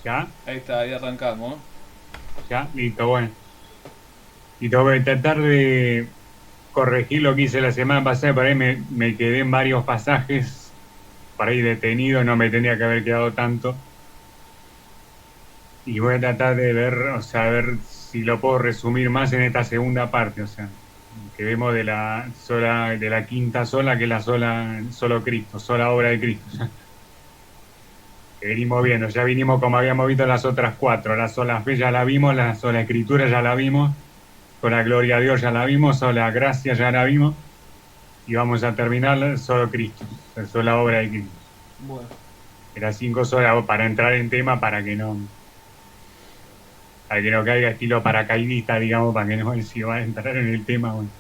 ¿Ya? Ahí está, ahí arrancamos. ¿Ya? Listo, bueno. Y tengo que tratar de corregir lo que hice la semana pasada. Por ahí me quedé en varios pasajes, por ahí detenido, no me tenía que haber quedado tanto. Y voy a tratar de ver, o sea, ver si lo puedo resumir más en esta segunda parte, o sea, que vemos de la sola, de la quinta sola, que es la sola, solo Cristo, sola obra de Cristo. Que venimos viendo, ya vinimos como habíamos visto las otras cuatro, la sola fe ya la vimos, la sola escritura ya la vimos, sola gloria a Dios ya la vimos, sola gracia ya la vimos, y vamos a terminar solo Cristo, la sola obra de Cristo. Bueno. Era cinco solas para entrar en tema, para que no caiga estilo paracaidista, digamos, para que no si va a entrar en el tema. Bueno.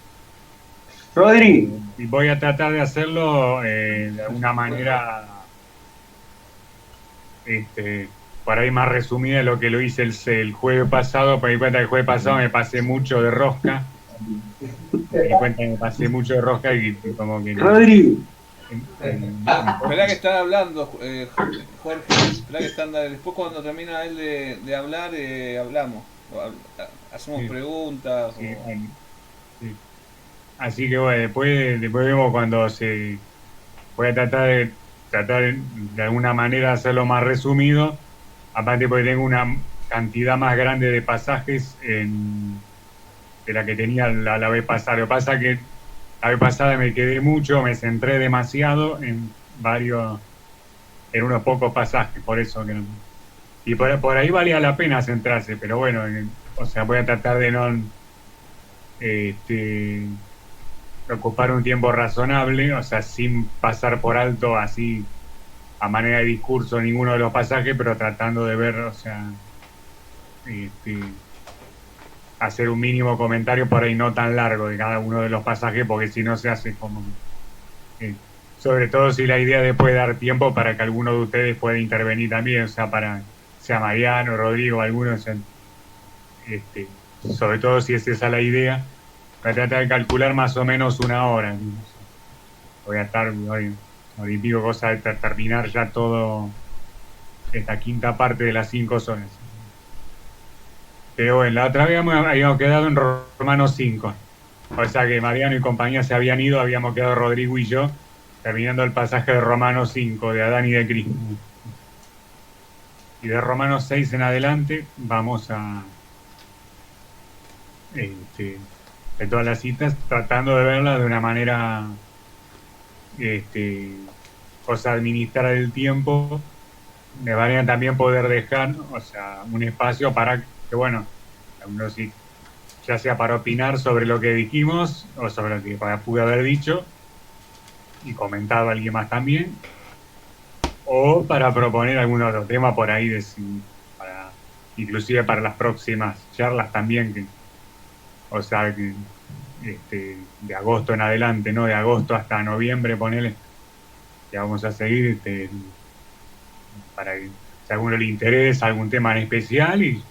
Rodri, Y voy a tratar de hacerlo de alguna manera por ahí más resumida de lo que lo hice el jueves pasado. Me di cuenta que el jueves pasado me pasé mucho de rosca. Me di cuenta que me pasé mucho de rosca y como que no. Rodri, Esperá que están hablando, Jorge. Esperá que están. Después, cuando termina él de hablar, hablamos. Hacemos Sí, preguntas. sí, sí. Así que bueno, después vemos cuando se. Voy a tratar de alguna manera hacerlo más resumido. Aparte porque tengo una cantidad más grande de pasajes de la que tenía la vez pasada. Lo que pasa es que la vez pasada me quedé mucho, me centré demasiado en unos pocos pasajes, por eso que no. Y por ahí valía la pena centrarse, pero bueno, o sea, voy a tratar de no este, ocupar un tiempo razonable, o sea, sin pasar por alto así a manera de discurso ninguno de los pasajes, pero tratando de ver, o sea, este, hacer un mínimo comentario por ahí no tan largo de cada uno de los pasajes, porque si no se hace como. eh, Sobre todo si la idea después de dar tiempo para que alguno de ustedes pueda intervenir también, o sea, sea Mariano, Rodrigo, alguno, o sea, sobre todo si es esa la idea, voy a tratar de calcular más o menos una hora. ¿No? Voy a estar hoy, hoy digo cosa de terminar ya todo esta quinta parte de las 5 horas. Pero bueno, la otra vez habíamos quedado en Romanos 5. O sea que Mariano y compañía se habían ido, habíamos quedado Rodrigo y yo, terminando el pasaje de Romanos 5, de Adán y de Cristo. Y de Romanos 6 en adelante vamos este, de todas las citas, tratando de verlas de una manera, este, cosa administrar el tiempo, de manera también poder dejar, o sea, un espacio para que, bueno, uno sí, ya sea para opinar sobre lo que dijimos o sobre lo que pude haber dicho y comentado a alguien más también, o para proponer algún otro tema por ahí, para, inclusive para las próximas charlas también, o sea, de agosto en adelante, ¿no? De agosto hasta noviembre, ponele, que vamos a seguir, para que si a alguno le interesa algún tema en especial y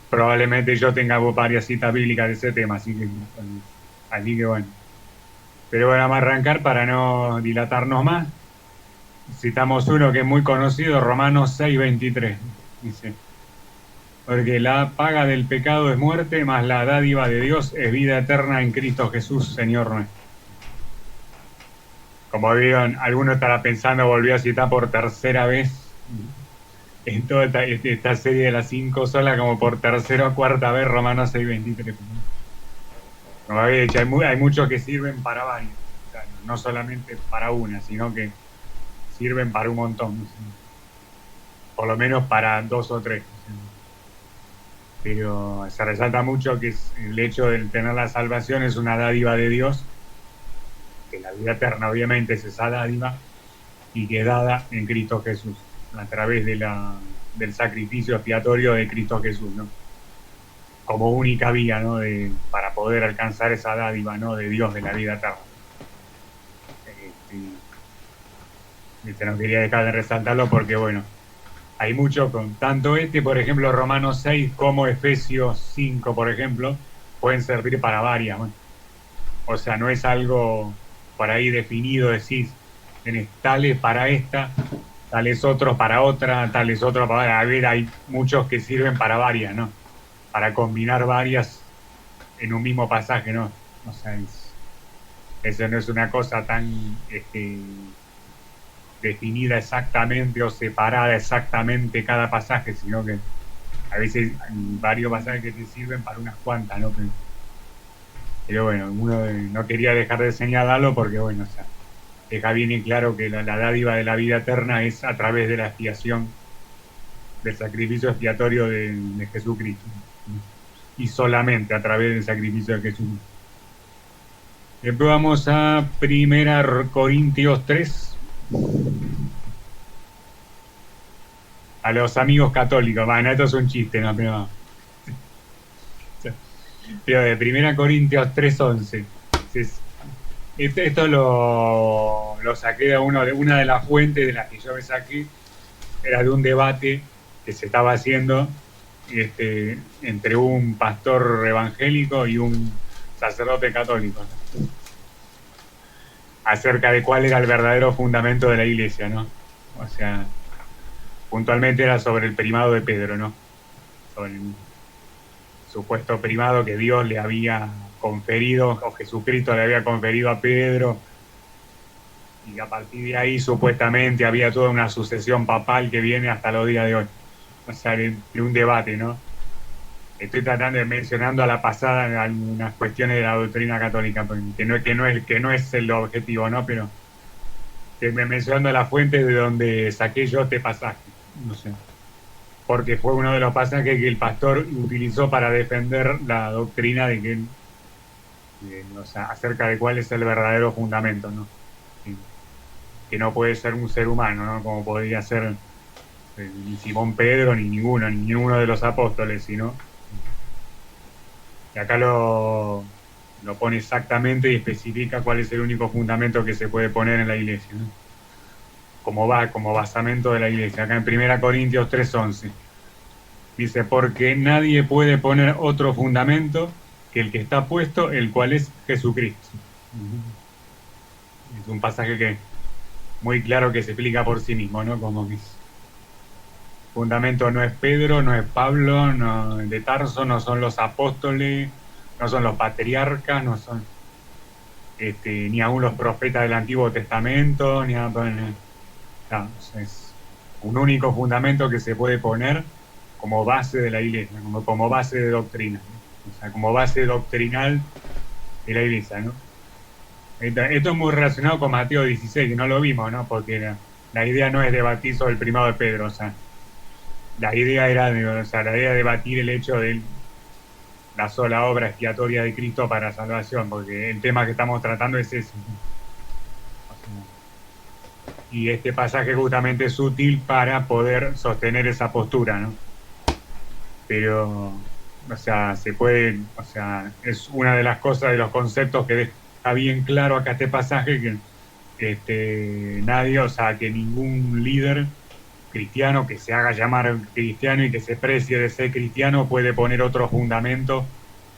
probablemente yo tenga varias citas bíblicas de ese tema, así que bueno. Pero bueno, vamos a arrancar para no dilatarnos más. Citamos uno que es muy conocido, Romanos 6:23. Dice, porque la paga del pecado es muerte, mas la dádiva de Dios es vida eterna en Cristo Jesús, Señor nuestro. Como vieron, alguno estará pensando, volvió a citar por tercera vez en toda esta serie de las 5 solas, como por tercera o cuarta vez, Romanos 6:23. Como había dicho, hay muchos que sirven para varios, o sea, no solamente para una, sino que sirven para un montón, por lo menos para dos o tres. Pero se resalta mucho que el hecho de tener la salvación es una dádiva de Dios, que la vida eterna obviamente es esa dádiva, y que es dada en Cristo Jesús, a través del sacrificio expiatorio de Cristo Jesús, ¿no? Como única vía, ¿no? Para poder alcanzar esa dádiva, ¿no? De Dios, de la vida eterna. No quería dejar de resaltarlo porque, bueno, hay mucho con tanto por ejemplo, Romanos 6 como Efesios 5, por ejemplo, pueden servir para varias, ¿no? O sea, no es algo por ahí definido, decís, tenés tales para esta tales otros para otra, tales otros para otra. A ver, hay muchos que sirven para varias, ¿no? Para combinar varias en un mismo pasaje, ¿no? O sea, eso no es una cosa tan definida exactamente o separada exactamente cada pasaje, sino que a veces hay varios pasajes que te sirven para unas cuantas, ¿no? Pero bueno, uno no quería dejar de señalarlo porque, bueno, o sea, deja bien y claro que la dádiva de la vida eterna es a través de la expiación, del sacrificio expiatorio de Jesucristo. Y solamente a través del sacrificio de Jesucristo. Después vamos a 1 Corintios 3. A los amigos católicos. Bueno, esto es un chiste, ¿no? Pero de 1 Corintios 3:11. Esto lo saqué de una de las fuentes de las que yo me saqué. Era de un debate que se estaba haciendo entre un pastor evangélico y un sacerdote católico, ¿no? Acerca de cuál era el verdadero fundamento de la iglesia, ¿no? O sea, puntualmente era sobre el primado de Pedro, ¿no? Sobre el supuesto primado que Dios le había conferido, o Jesucristo le había conferido a Pedro, y a partir de ahí supuestamente había toda una sucesión papal que viene hasta los días de hoy. O sea, de un debate, ¿no? Estoy tratando de mencionando a la pasada algunas cuestiones de la doctrina católica, que no es el objetivo, ¿no? Pero mencionando la fuente de donde saqué yo este pasaje, no sé, porque fue uno de los pasajes que el pastor utilizó para defender la doctrina o sea, acerca de cuál es el verdadero fundamento, ¿no? Que no puede ser un ser humano, ¿no? Como podría ser ni Simón Pedro, ni ninguno de los apóstoles, sino. Y acá lo pone exactamente y especifica cuál es el único fundamento que se puede poner en la iglesia, ¿no? Como basamento de la iglesia. Acá en 1 Corintios 3:11 dice: porque nadie puede poner otro fundamento que el que está puesto, el cual es Jesucristo. Es un pasaje que muy claro que se explica por sí mismo, ¿no? Como que fundamento no es Pedro, no es Pablo, no de Tarso, no son los apóstoles, no son los patriarcas, no son ni aún los profetas del Antiguo Testamento, es un único fundamento que se puede poner como base de la iglesia, como base de doctrina, ¿no? O sea, como base doctrinal de la iglesia, ¿no? Esto es muy relacionado con Mateo 16, que no lo vimos, ¿no? Porque la idea no es debatir sobre el primado de Pedro, o sea, la idea era de debatir el hecho de la sola obra expiatoria de Cristo para salvación, porque el tema que estamos tratando es ese. Y este pasaje justamente es útil para poder sostener esa postura, ¿no? Pero, o sea, se puede, o sea, es una de las cosas, de los conceptos que deja bien claro acá este pasaje, que nadie, o sea, que ningún líder cristiano que se haga llamar cristiano y que se precie de ser cristiano puede poner otro fundamento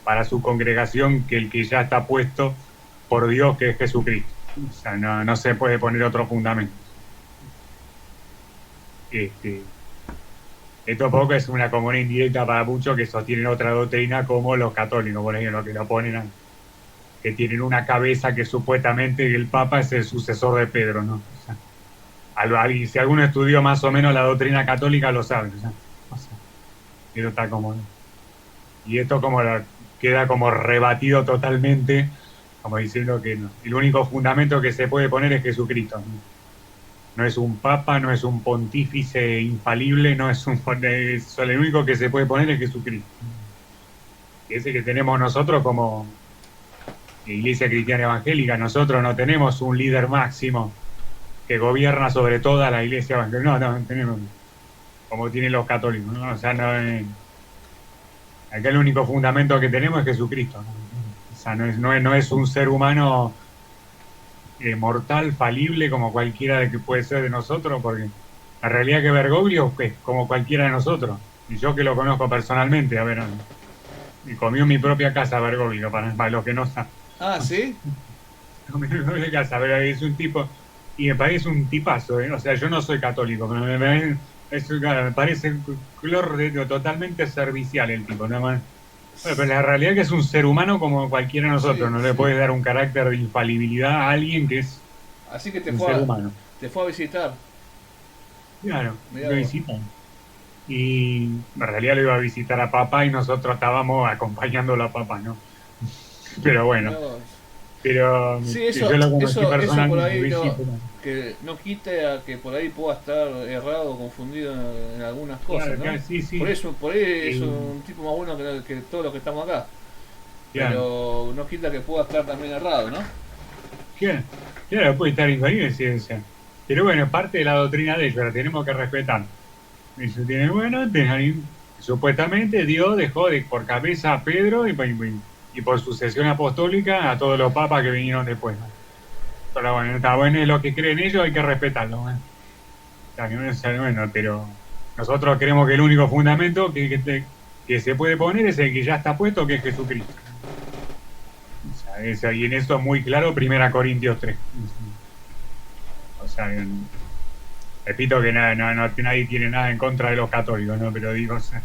para su congregación que el que ya está puesto por Dios, que es Jesucristo. O sea, no se puede poner otro fundamento. Esto poco es una comuna indirecta para muchos que sostienen otra doctrina, como los católicos, por ejemplo, que lo ponen que tienen una cabeza que supuestamente el Papa es el sucesor de Pedro, ¿no? O sea, si alguno estudió más o menos la doctrina católica lo sabe, ¿no? O sea, esto está como, y esto queda como rebatido totalmente, como diciendo que no, el único fundamento que se puede poner es Jesucristo, ¿no? No es un papa, no es un pontífice infalible, no es el único que se puede poner es Jesucristo. Y ese que tenemos nosotros como Iglesia Cristiana Evangélica. Nosotros no tenemos un líder máximo que gobierna sobre toda la Iglesia Evangélica. No tenemos como tienen los católicos, ¿no? O sea, acá el único fundamento que tenemos es Jesucristo, ¿no? O sea, no es un ser humano mortal, falible, como cualquiera de que puede ser de nosotros, porque la realidad es que Bergoglio es como cualquiera de nosotros. Y yo que lo conozco personalmente, a ver, y comió en mi propia casa Bergoglio, para los que no saben. Ah, ¿sí? Comió en mi propia casa, a ver, es un tipo y me parece un tipazo, ¿eh? O sea, yo no soy católico, pero me parece totalmente servicial el tipo, ¿no? Bueno, pero la realidad es que es un ser humano como cualquiera de nosotros, Sí, no le sí. puedes dar un carácter de infalibilidad a alguien que es Así que un ser humano. te fue a visitar. Claro, Mirá lo vos. visitan. Y en realidad lo iba a visitar a papá y nosotros estábamos acompañándolo a papá, ¿no? Pero bueno, Mirá vos. pero Sí, yo lo conocí eso por personalmente, ahí Luigi, no, pero que no quita a que por ahí pueda estar errado o confundido en algunas cosas, claro, ¿no? claro, sí, sí. Por ahí es Y, un tipo más bueno que todos los que estamos acá, claro, pero no quita que pueda estar también errado, ¿no? claro, claro, puede estar infalible en ciencia. Pero bueno, es parte de la doctrina de ellos, la tenemos que respetar. Ellos tienen, bueno, supuestamente Dios dejó por cabeza a Pedro y por sucesión apostólica a todos los papas que vinieron después. Pero bueno, está bueno, es lo que creen ellos, hay que respetarlo. Bueno. Está bien, o sea, bueno, pero nosotros creemos que el único fundamento que se puede poner es el que ya está puesto, que es Jesucristo. O sea, y en eso es muy claro, 1 Corintios 3. O sea, repito que nadie tiene nada en contra de los católicos, ¿no? Pero digo, o sea,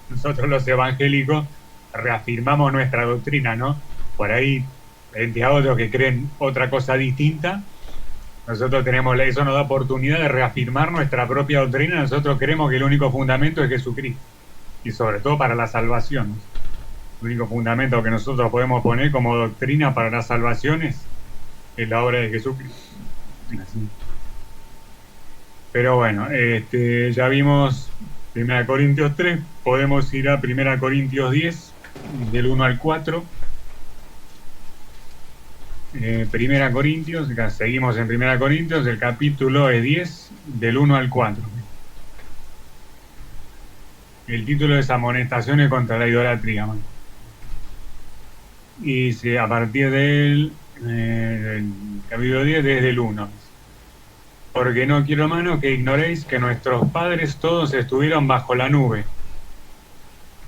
nosotros los evangélicos reafirmamos nuestra doctrina, ¿no? Por ahí, frente a otros que creen otra cosa distinta, nosotros eso nos da oportunidad de reafirmar nuestra propia doctrina. Nosotros creemos que el único fundamento es Jesucristo. Y sobre todo para la salvación. El único fundamento que nosotros podemos poner como doctrina para la salvación es la obra de Jesucristo. Así. Pero bueno, ya vimos 1 Corintios 3, podemos ir a 1 Corintios 10, del 1 al 4. 1 Corintios, acá seguimos en 1 Corintios, el capítulo es 10, del 1 al 4. El título es Amonestaciones contra la idolatría. Man. Y a partir del capítulo 10, desde el 1. Porque no quiero, hermano, que ignoréis que nuestros padres todos estuvieron bajo la nube.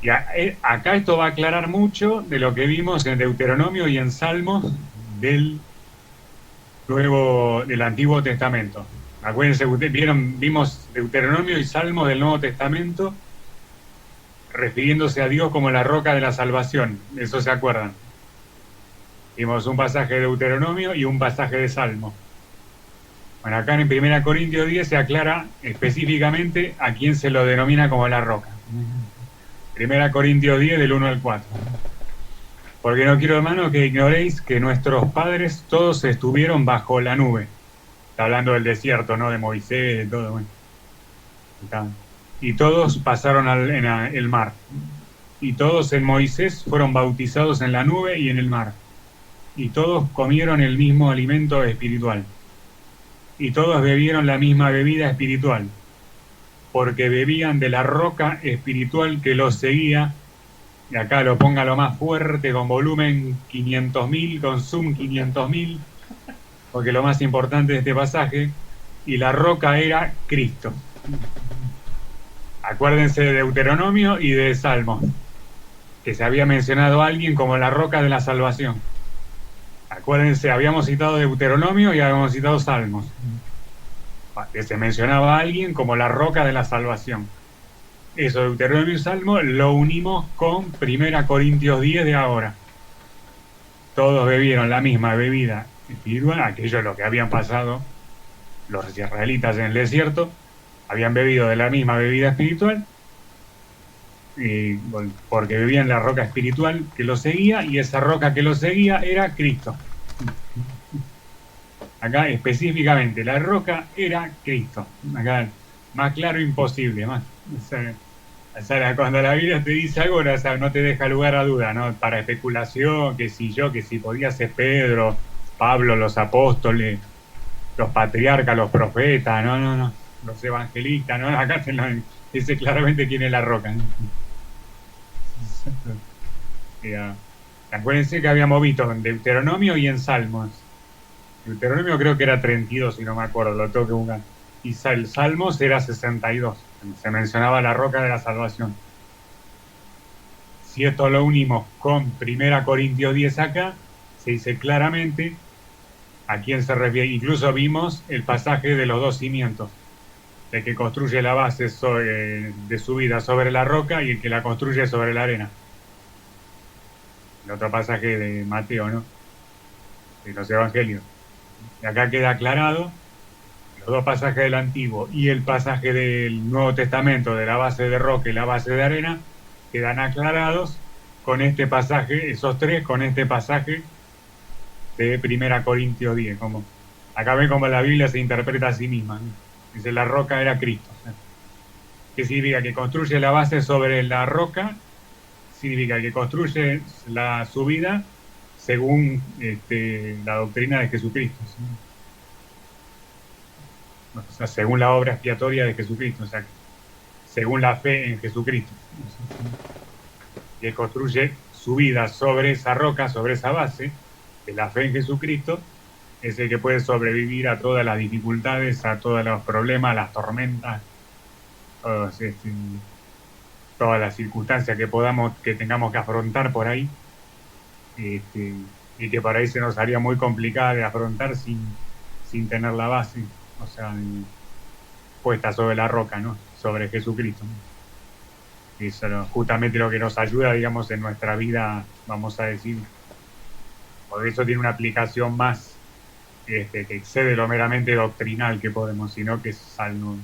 Y acá esto va a aclarar mucho de lo que vimos en Deuteronomio y en Salmos del Antiguo Testamento. Acuérdense, vimos Deuteronomio y Salmos del Nuevo Testamento refiriéndose a Dios como la roca de la salvación. Eso se acuerdan. Vimos un pasaje de Deuteronomio y un pasaje de Salmo. Bueno, acá en 1 Corintios 10 se aclara específicamente a quién se lo denomina como la roca. 1 Corintios 10, del 1 al 4. Porque no quiero, hermano, que ignoréis que nuestros padres todos estuvieron bajo la nube. Está hablando del desierto, ¿no? De Moisés, de todo. Bueno. Y todos pasaron en el mar. Y todos en Moisés fueron bautizados en la nube y en el mar. Y todos comieron el mismo alimento espiritual. Y todos bebieron la misma bebida espiritual, porque bebían de la roca espiritual que los seguía. Y acá lo ponga lo más fuerte, con volumen 500.000, con zoom 500.000, porque lo más importante de este pasaje, y la roca era Cristo. Acuérdense de Deuteronomio y de Salmos, que se había mencionado a alguien como la roca de la salvación. Acuérdense, habíamos citado Deuteronomio y habíamos citado Salmos, que se mencionaba a alguien como la roca de la salvación. Eso, Deuteronomio y Salmo, lo unimos con 1 Corintios 10 de ahora. Todos bebieron la misma bebida espiritual, aquello lo que habían pasado los israelitas en el desierto, habían bebido de la misma bebida espiritual, porque bebían la roca espiritual que los seguía, y esa roca que los seguía era Cristo. Acá específicamente, la roca era Cristo. Acá, más claro imposible, más. O sea, cuando la Biblia te dice algo, o sea, no te deja lugar a duda, ¿no? Para especulación, que si podía ser Pedro, Pablo, los apóstoles, los patriarcas, los profetas, no, los evangelistas, ¿no? Acá dice claramente quién es la roca. Acuérdense que habíamos visto en Deuteronomio y en Salmos. Deuteronomio creo que era 32, si no me acuerdo, lo tengo que buscar. Y Salmos era 62. Se mencionaba la roca de la salvación. Si esto lo unimos con 1 Corintios 10 acá, se dice claramente a quién se refiere. Incluso vimos el pasaje de los dos cimientos, el que construye la base de su vida sobre la roca y el que la construye sobre la arena. El otro pasaje de Mateo, ¿no? De los evangelios. Y acá queda aclarado, los dos pasajes del Antiguo y el pasaje del Nuevo Testamento, de la base de roca y la base de arena, quedan aclarados con este pasaje, esos tres, con este pasaje de 1 Corintios 10. Como, acá ven cómo la Biblia se interpreta a sí misma, ¿no? Dice, la roca era Cristo. ¿Qué significa? Que construye la base sobre la roca, significa que construye su vida según la doctrina de Jesucristo, ¿sí? O sea, según la obra expiatoria de Jesucristo, o sea, según la fe en Jesucristo. Y él construye su vida sobre esa roca, sobre esa base de la fe en Jesucristo, es el que puede sobrevivir a todas las dificultades, a todos los problemas, las tormentas, todas las circunstancias que tengamos que afrontar por ahí, y que por ahí se nos haría muy complicada de afrontar sin tener la base, o sea, puesta sobre la roca, ¿no? Sobre Jesucristo, ¿no? Y eso es justamente lo que nos ayuda, digamos, en nuestra vida, vamos a decir, por eso tiene una aplicación más que excede lo meramente doctrinal que podemos, sino que es algo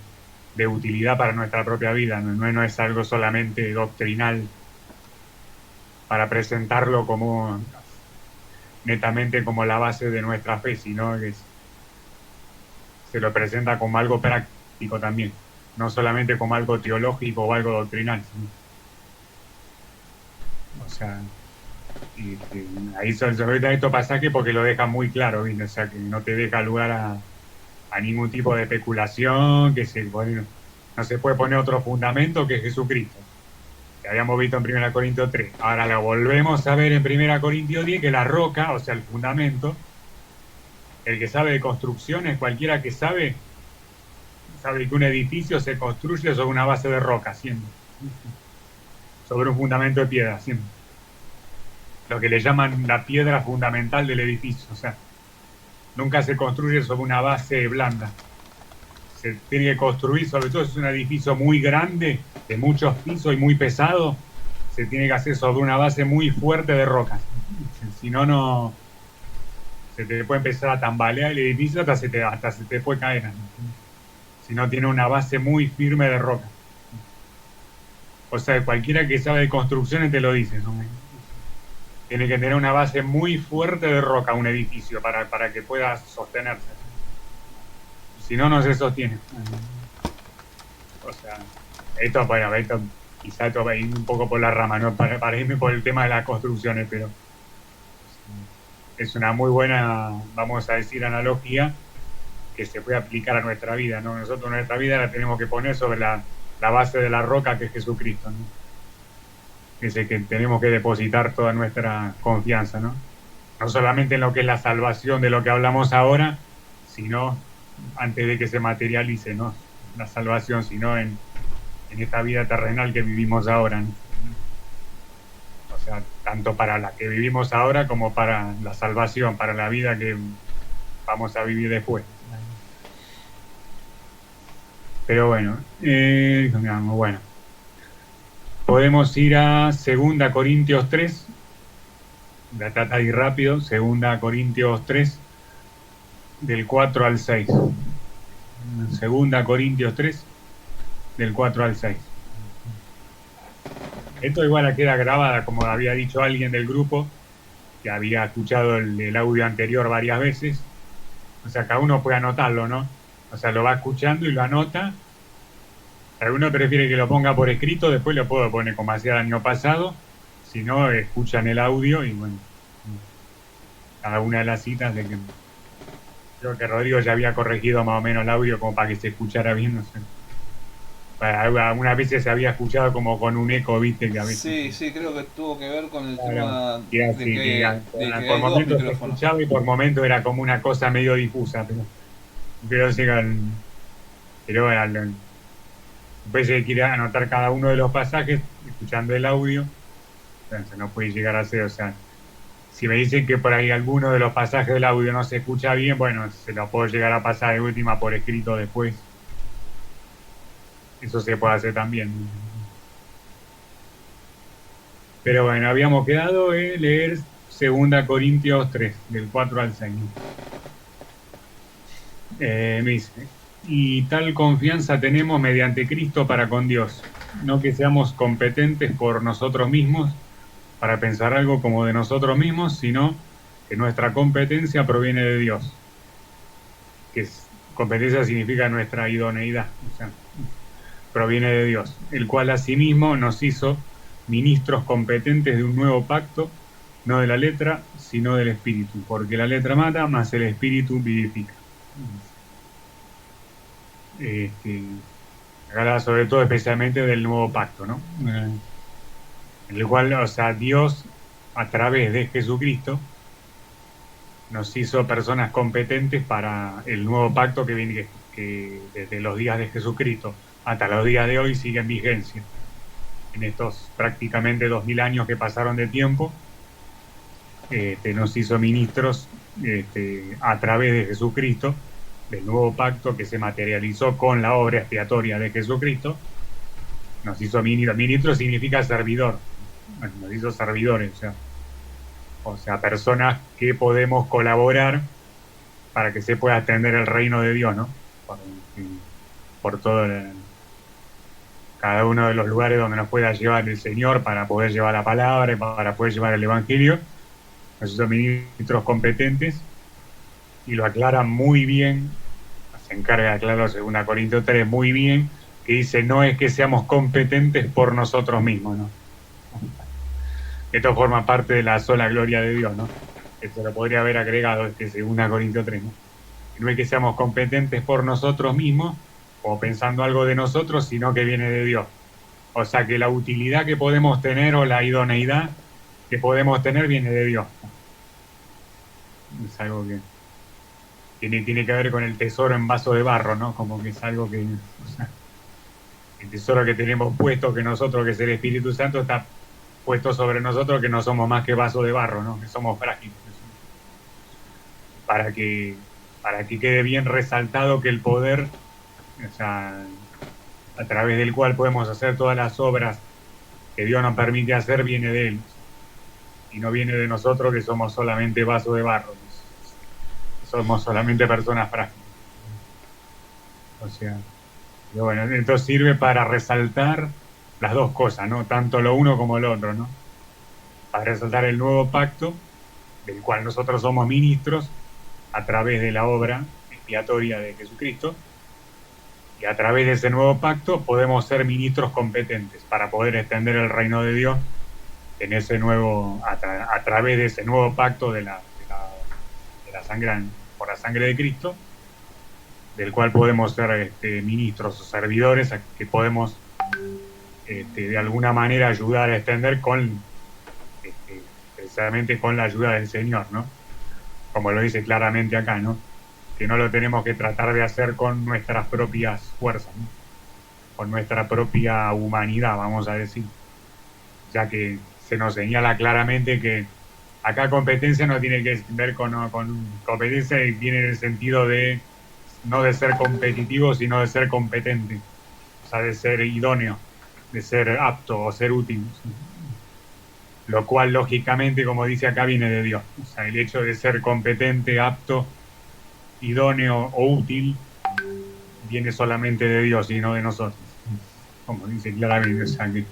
de utilidad para nuestra propia vida, no es algo solamente doctrinal para presentarlo como netamente como la base de nuestra fe, sino que se lo presenta como algo práctico también, no solamente como algo teológico o algo doctrinal, ¿sí? O sea, ahí son estos pasajes porque lo deja muy claro, ¿viste? O sea, que no te deja lugar a ningún tipo de especulación, no se puede poner otro fundamento que Jesucristo, que habíamos visto en 1 Corintios 3. Ahora lo volvemos a ver en 1 Corintios 10, que la roca, o sea, el fundamento, el que sabe de construcciones, cualquiera que sabe que un edificio se construye sobre una base de roca, siempre, sobre un fundamento de piedra, siempre. Lo que le llaman la piedra fundamental del edificio, o sea, nunca se construye sobre una base blanda. Se tiene que construir, sobre todo si es un edificio muy grande, de muchos pisos y muy pesado, se tiene que hacer sobre una base muy fuerte de rocas. Si no, no se te puede empezar a tambalear el edificio hasta se te puede caer, ¿no? Si no tiene una base muy firme de roca. O sea, cualquiera que sabe de construcciones te lo dice, ¿no? Tiene que tener una base muy fuerte de roca un edificio para que pueda sostenerse. Si no, no se sostiene. O sea, esto quizá esto va a ir un poco por la rama, ¿no? Para irme por el tema de las construcciones, pero es una muy buena, vamos a decir, analogía que se puede aplicar a nuestra vida, ¿no? Nosotros nuestra vida la tenemos que poner sobre la base de la roca que es Jesucristo, ¿no? Es el que tenemos que depositar toda nuestra confianza, ¿no? No solamente en lo que es la salvación de lo que hablamos ahora, sino antes de que se materialice, ¿no? La salvación, sino en esta vida terrenal que vivimos ahora, ¿no? O sea, tanto para la que vivimos ahora como para la salvación, para la vida que vamos a vivir después. Pero bueno, bueno. Podemos ir a 2 Corintios 3. Voy a tratar de ir rápido. 2 Corintios 3, del 4 al 6. 2 Corintios 3, del 4 al 6. Esto igual queda grabada, como había dicho alguien del grupo, que había escuchado el audio anterior varias veces. O sea, cada uno puede anotarlo, ¿no? O sea, lo va escuchando y lo anota. Si alguno prefiere que lo ponga por escrito, después lo puedo poner como hacía el año pasado. Si no, escuchan el audio y bueno, cada una de las citas de que creo que Rodrigo ya había corregido más o menos el audio como para que se escuchara bien, no sé. Algunas veces se había escuchado como con un eco, viste, que a veces... Sí, creo que tuvo que ver con el Claro, tema así, de que por hay dos momentos se micrófonos. escuchaba y por momentos era como una cosa medio difusa, pero bueno, después se quiere anotar cada uno de los pasajes escuchando el audio, entonces no puede llegar a ser, o sea, Si me dicen que por ahí alguno de los pasajes del audio no se escucha bien, bueno, se lo puedo llegar a pasar de última por escrito después. Eso se puede hacer también. Pero bueno, habíamos quedado en leer 2 Corintios 3, del 4 al 6. Me dice, y tal confianza tenemos mediante Cristo para con Dios, no que seamos competentes por nosotros mismos para pensar algo como de nosotros mismos, sino que nuestra competencia proviene de Dios. Competencia significa nuestra idoneidad, o sea, proviene de Dios, el cual asimismo nos hizo ministros competentes de un nuevo pacto, no de la letra, sino del espíritu, porque la letra mata, más el espíritu vivifica. Habla sobre todo especialmente del nuevo pacto, ¿no? En el cual, o sea, Dios, a través de Jesucristo, nos hizo personas competentes para el nuevo pacto que viene, que desde los días de Jesucristo hasta los días de hoy sigue en vigencia. En estos prácticamente 2000 años que pasaron de tiempo, nos hizo ministros a través de Jesucristo, del nuevo pacto que se materializó con la obra expiatoria de Jesucristo. Nos hizo ministros. Ministro significa servidor. Bueno, nos hizo servidores, o sea, personas que podemos colaborar para que se pueda extender el reino de Dios, ¿no? Por todo cada uno de los lugares donde nos pueda llevar el Señor para poder llevar la palabra, para poder llevar el Evangelio. Nos hizo ministros competentes y lo aclara muy bien, se encarga de aclararlo 2 Corintios 3 muy bien, que dice, no es que seamos competentes por nosotros mismos, ¿no? Esto forma parte de la sola gloria de Dios, ¿no? Esto lo podría haber agregado 2 Corintios 3, ¿no? No es que seamos competentes por nosotros mismos o pensando algo de nosotros, sino que viene de Dios. O sea que la utilidad que podemos tener o la idoneidad que podemos tener viene de Dios. Es algo que tiene que ver con el tesoro en vaso de barro, ¿no? Como que es algo que, o sea, el tesoro que tenemos puesto, que nosotros, que es el Espíritu Santo, está puesto sobre nosotros, que no somos más que vaso de barro, ¿no? Que somos frágiles. Para que quede bien resaltado que el poder, o sea, a través del cual podemos hacer todas las obras que Dios nos permite hacer, viene de Él. Y no viene de nosotros, que somos solamente vaso de barro. Somos solamente personas frágiles. O sea, bueno, entonces sirve para resaltar las dos cosas, ¿no? Tanto lo uno como lo otro, ¿no? Para resaltar el nuevo pacto, del cual nosotros somos ministros a través de la obra expiatoria de Jesucristo, y a través de ese nuevo pacto podemos ser ministros competentes para poder extender el reino de Dios en ese nuevo, a través de ese nuevo pacto de la sangre, por la sangre de Cristo, del cual podemos ser ministros o servidores, que podemos de alguna manera ayudar a extender precisamente con la ayuda del Señor, ¿no? Como lo dice claramente acá, ¿no? Que no lo tenemos que tratar de hacer con nuestras propias fuerzas, ¿no? Con nuestra propia humanidad, vamos a decir, ya que se nos señala claramente que acá competencia no tiene que ver con competencia, y tiene el sentido de no de ser competitivo, sino de ser competente, o sea, de ser idóneo, de ser apto o ser útil, lo cual lógicamente, como dice acá, viene de Dios. O sea, el hecho de ser competente, apto, idóneo o útil viene solamente de Dios y no de nosotros, como dice claramente. O sea, que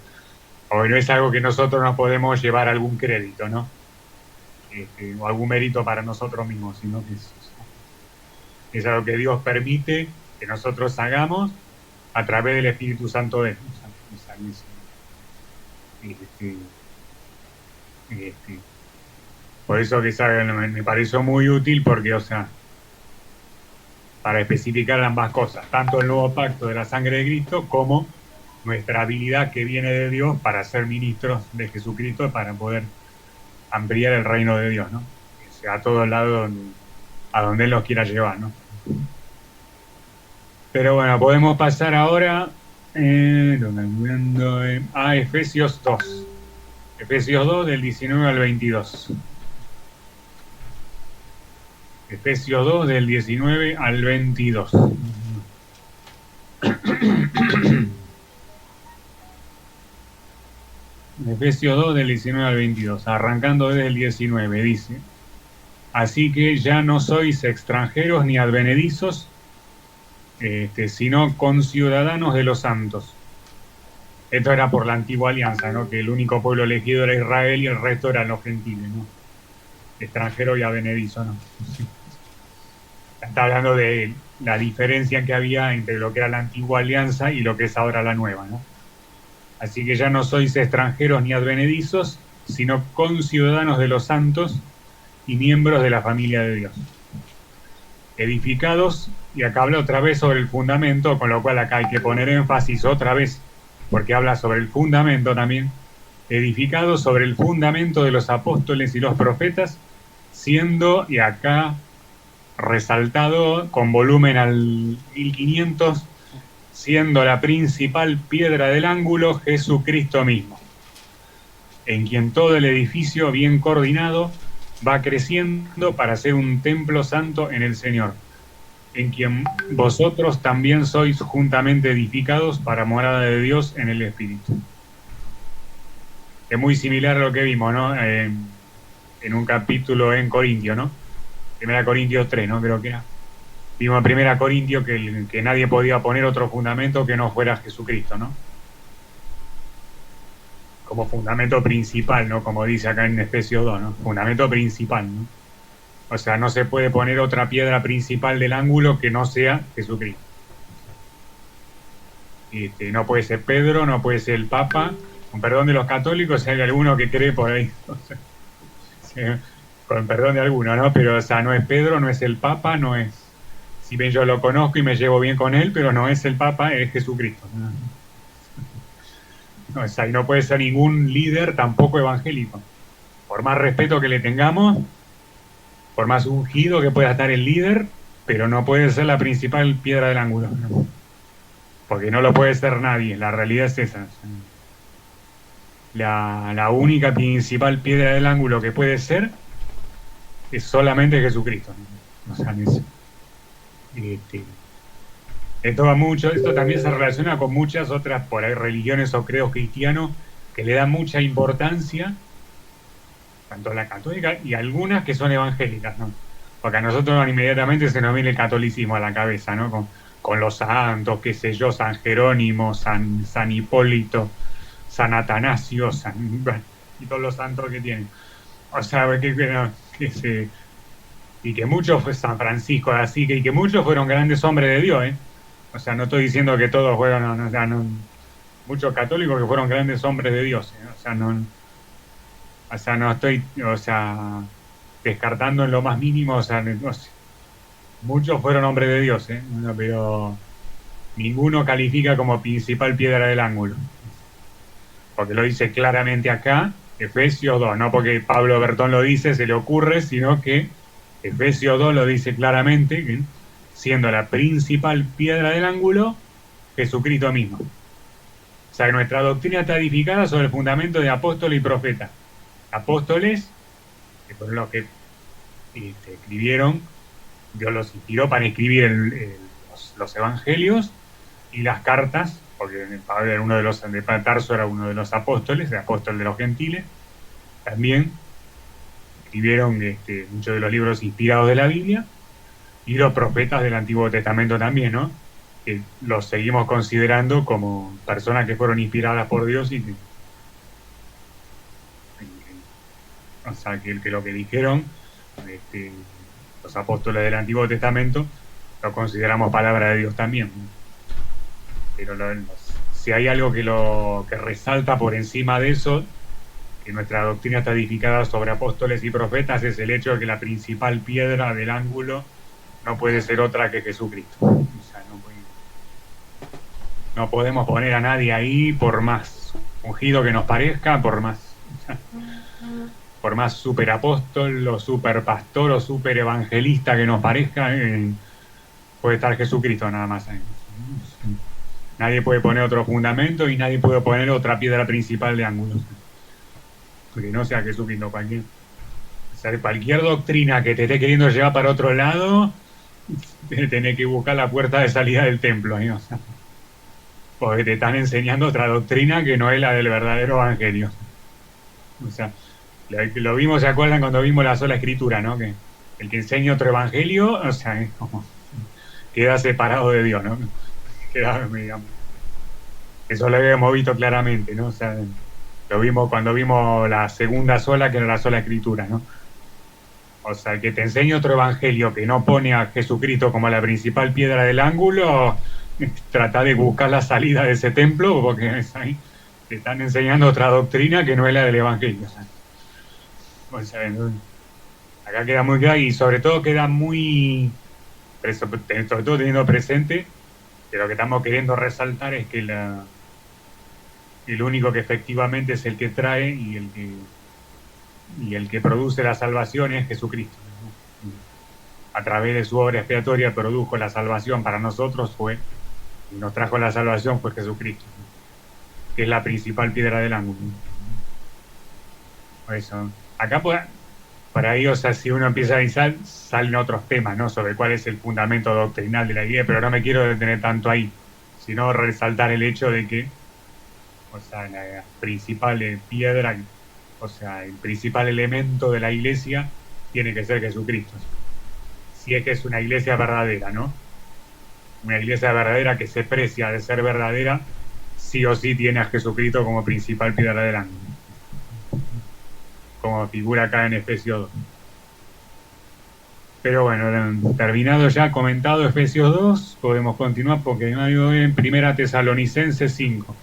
no es algo que nosotros nos podemos llevar algún crédito, ¿no? O algún mérito para nosotros mismos, sino que es algo que Dios permite que nosotros hagamos a través del Espíritu Santo de Él. Por eso que me pareció muy útil, porque, o sea, para especificar ambas cosas, tanto el nuevo pacto de la sangre de Cristo como nuestra habilidad que viene de Dios para ser ministros de Jesucristo, para poder ampliar el reino de Dios, ¿no? O sea, a todos lados a donde Él los quiera llevar, ¿no? Pero bueno, podemos pasar ahora a Efesios 2. Efesios 2 del 19 al 22. Efesios 2 del 19 al 22. Efesios 2 del 19 al 22, arrancando desde el 19, dice: así que ya no sois extranjeros ni advenedizos, sino conciudadanos de los santos. Esto era por la antigua alianza, ¿no? Que el único pueblo elegido era Israel y el resto eran los gentiles, ¿no? Extranjero y advenedizo, ¿no? Está hablando de la diferencia que había entre lo que era la antigua alianza y lo que es ahora la nueva, ¿no? Así que ya no sois extranjeros ni advenedizos, sino conciudadanos de los santos y miembros de la familia de Dios. Edificados, y acá habla otra vez sobre el fundamento, con lo cual acá hay que poner énfasis otra vez, porque habla sobre el fundamento también. Edificados sobre el fundamento de los apóstoles y los profetas, siendo, y acá resaltado con volumen al 1500, siendo la principal piedra del ángulo Jesucristo mismo, en quien todo el edificio bien coordinado va creciendo para ser un templo santo en el Señor, en quien vosotros también sois juntamente edificados para morada de Dios en el Espíritu. Es muy similar a lo que vimos, ¿no? En un capítulo en Corintios, ¿no? 1 Corintios 3, ¿no? Creo que era. Vimos en 1 Corintios que nadie podía poner otro fundamento que no fuera Jesucristo, ¿no? Como fundamento principal, ¿no? Como dice acá en Efesios 2, ¿no? Fundamento principal, ¿no? O sea, no se puede poner otra piedra principal del ángulo que no sea Jesucristo. No puede ser Pedro, no puede ser el Papa, con perdón de los católicos, si hay alguno que cree por ahí. O sea, sí, con perdón de alguno, ¿no? Pero, o sea, no es Pedro, no es el Papa, no es... Si bien yo lo conozco y me llevo bien con él, pero no es el Papa, es Jesucristo. No, o sea, y no puede ser ningún líder tampoco evangélico. Por más respeto que le tengamos, por más ungido que pueda estar el líder, pero no puede ser la principal piedra del ángulo, ¿no? Porque no lo puede ser nadie, la realidad es esa. La única principal piedra del ángulo que puede ser es solamente Jesucristo, ¿no? O sea, esto va mucho, esto también se relaciona con muchas otras por ahí religiones o credos cristianos que le dan mucha importancia, tanto a la católica y algunas que son evangélicas, ¿no? Porque a nosotros inmediatamente se nos viene el catolicismo a la cabeza, ¿no? Con los santos, qué sé yo, San Jerónimo, San Hipólito, San Atanasio, y todos los santos que tienen. O sea, y que muchos fue San Francisco, así que, y que muchos fueron grandes hombres de Dios, ¿eh? O sea, no estoy diciendo que todos fueron, muchos católicos que fueron grandes hombres de Dios, ¿eh? O sea, no estoy, o sea, descartando en lo más mínimo, o sea, no sé, muchos fueron hombres de Dios, ¿eh? Pero ninguno califica como principal piedra del ángulo, porque lo dice claramente acá, Efesios 2, no porque Pablo Bertón lo dice, se le ocurre, sino que Efesios 2 lo dice claramente, que siendo la principal piedra del ángulo, Jesucristo mismo. O sea, que nuestra doctrina está edificada sobre el fundamento de apóstoles y profetas. Apóstoles, que fueron los que escribieron, Dios los inspiró para escribir los evangelios y las cartas, porque Pablo era uno de los, de Tarso era uno de los apóstoles, el apóstol de los gentiles, también escribieron muchos de los libros inspirados de la Biblia, y los profetas del Antiguo Testamento también, ¿no? Que los seguimos considerando como personas que fueron inspiradas por Dios y que, o sea, que lo que dijeron los apóstoles del Antiguo Testamento lo consideramos palabra de Dios también, ¿no? Pero si hay algo que resalta por encima de eso, que nuestra doctrina está edificada sobre apóstoles y profetas, es el hecho de que la principal piedra del ángulo no puede ser otra que Jesucristo. O sea, no podemos poner a nadie ahí, por más ungido que nos parezca, por más superapóstol o superpastor o superevangelista que nos parezca, puede estar Jesucristo nada más ahí. Nadie puede poner otro fundamento y nadie puede poner otra piedra principal de ángulo, porque no sea Jesucristo cualquier. O sea, cualquier doctrina que te esté queriendo llevar para otro lado, tenés que buscar la puerta de salida del templo, ¿no? O sea, porque te están enseñando otra doctrina que no es la del verdadero evangelio. O sea, lo vimos, ¿se acuerdan cuando vimos la sola escritura, ¿no? Que el que enseña otro evangelio, o sea, es como queda separado de Dios, ¿no? Queda, digamos. Eso lo habíamos visto claramente, ¿no? O sea, lo vimos cuando vimos la segunda sola, que era la sola escritura, ¿no? O sea, que te enseñe otro evangelio que no pone a Jesucristo como la principal piedra del ángulo, trata de buscar la salida de ese templo, porque es ahí, te están enseñando otra doctrina que no es la del evangelio. O sea, acá queda muy claro y sobre todo queda muy, sobre todo teniendo presente que lo que estamos queriendo resaltar es que el único que efectivamente es el que trae y el que produce la salvación es Jesucristo, ¿no? A través de su obra expiatoria produjo la salvación para nosotros, y nos trajo la salvación fue Jesucristo, ¿no? Que es la principal piedra del ángulo. Por eso, acá por ahí, o sea, si uno empieza a analizar, salen otros temas, ¿no? Sobre cuál es el fundamento doctrinal de la iglesia, pero no me quiero detener tanto ahí, sino resaltar el hecho de que, o sea, la principal piedra, o sea, el principal elemento de la iglesia tiene que ser Jesucristo. Si es que es una iglesia verdadera, ¿no? Una iglesia verdadera que se precia de ser verdadera, sí o sí tiene a Jesucristo como principal piedra del ángulo, como figura acá en Efesios 2. Pero bueno, terminado ya, comentado Efesios 2, podemos continuar porque no hay en Primera Tesalonicenses 5.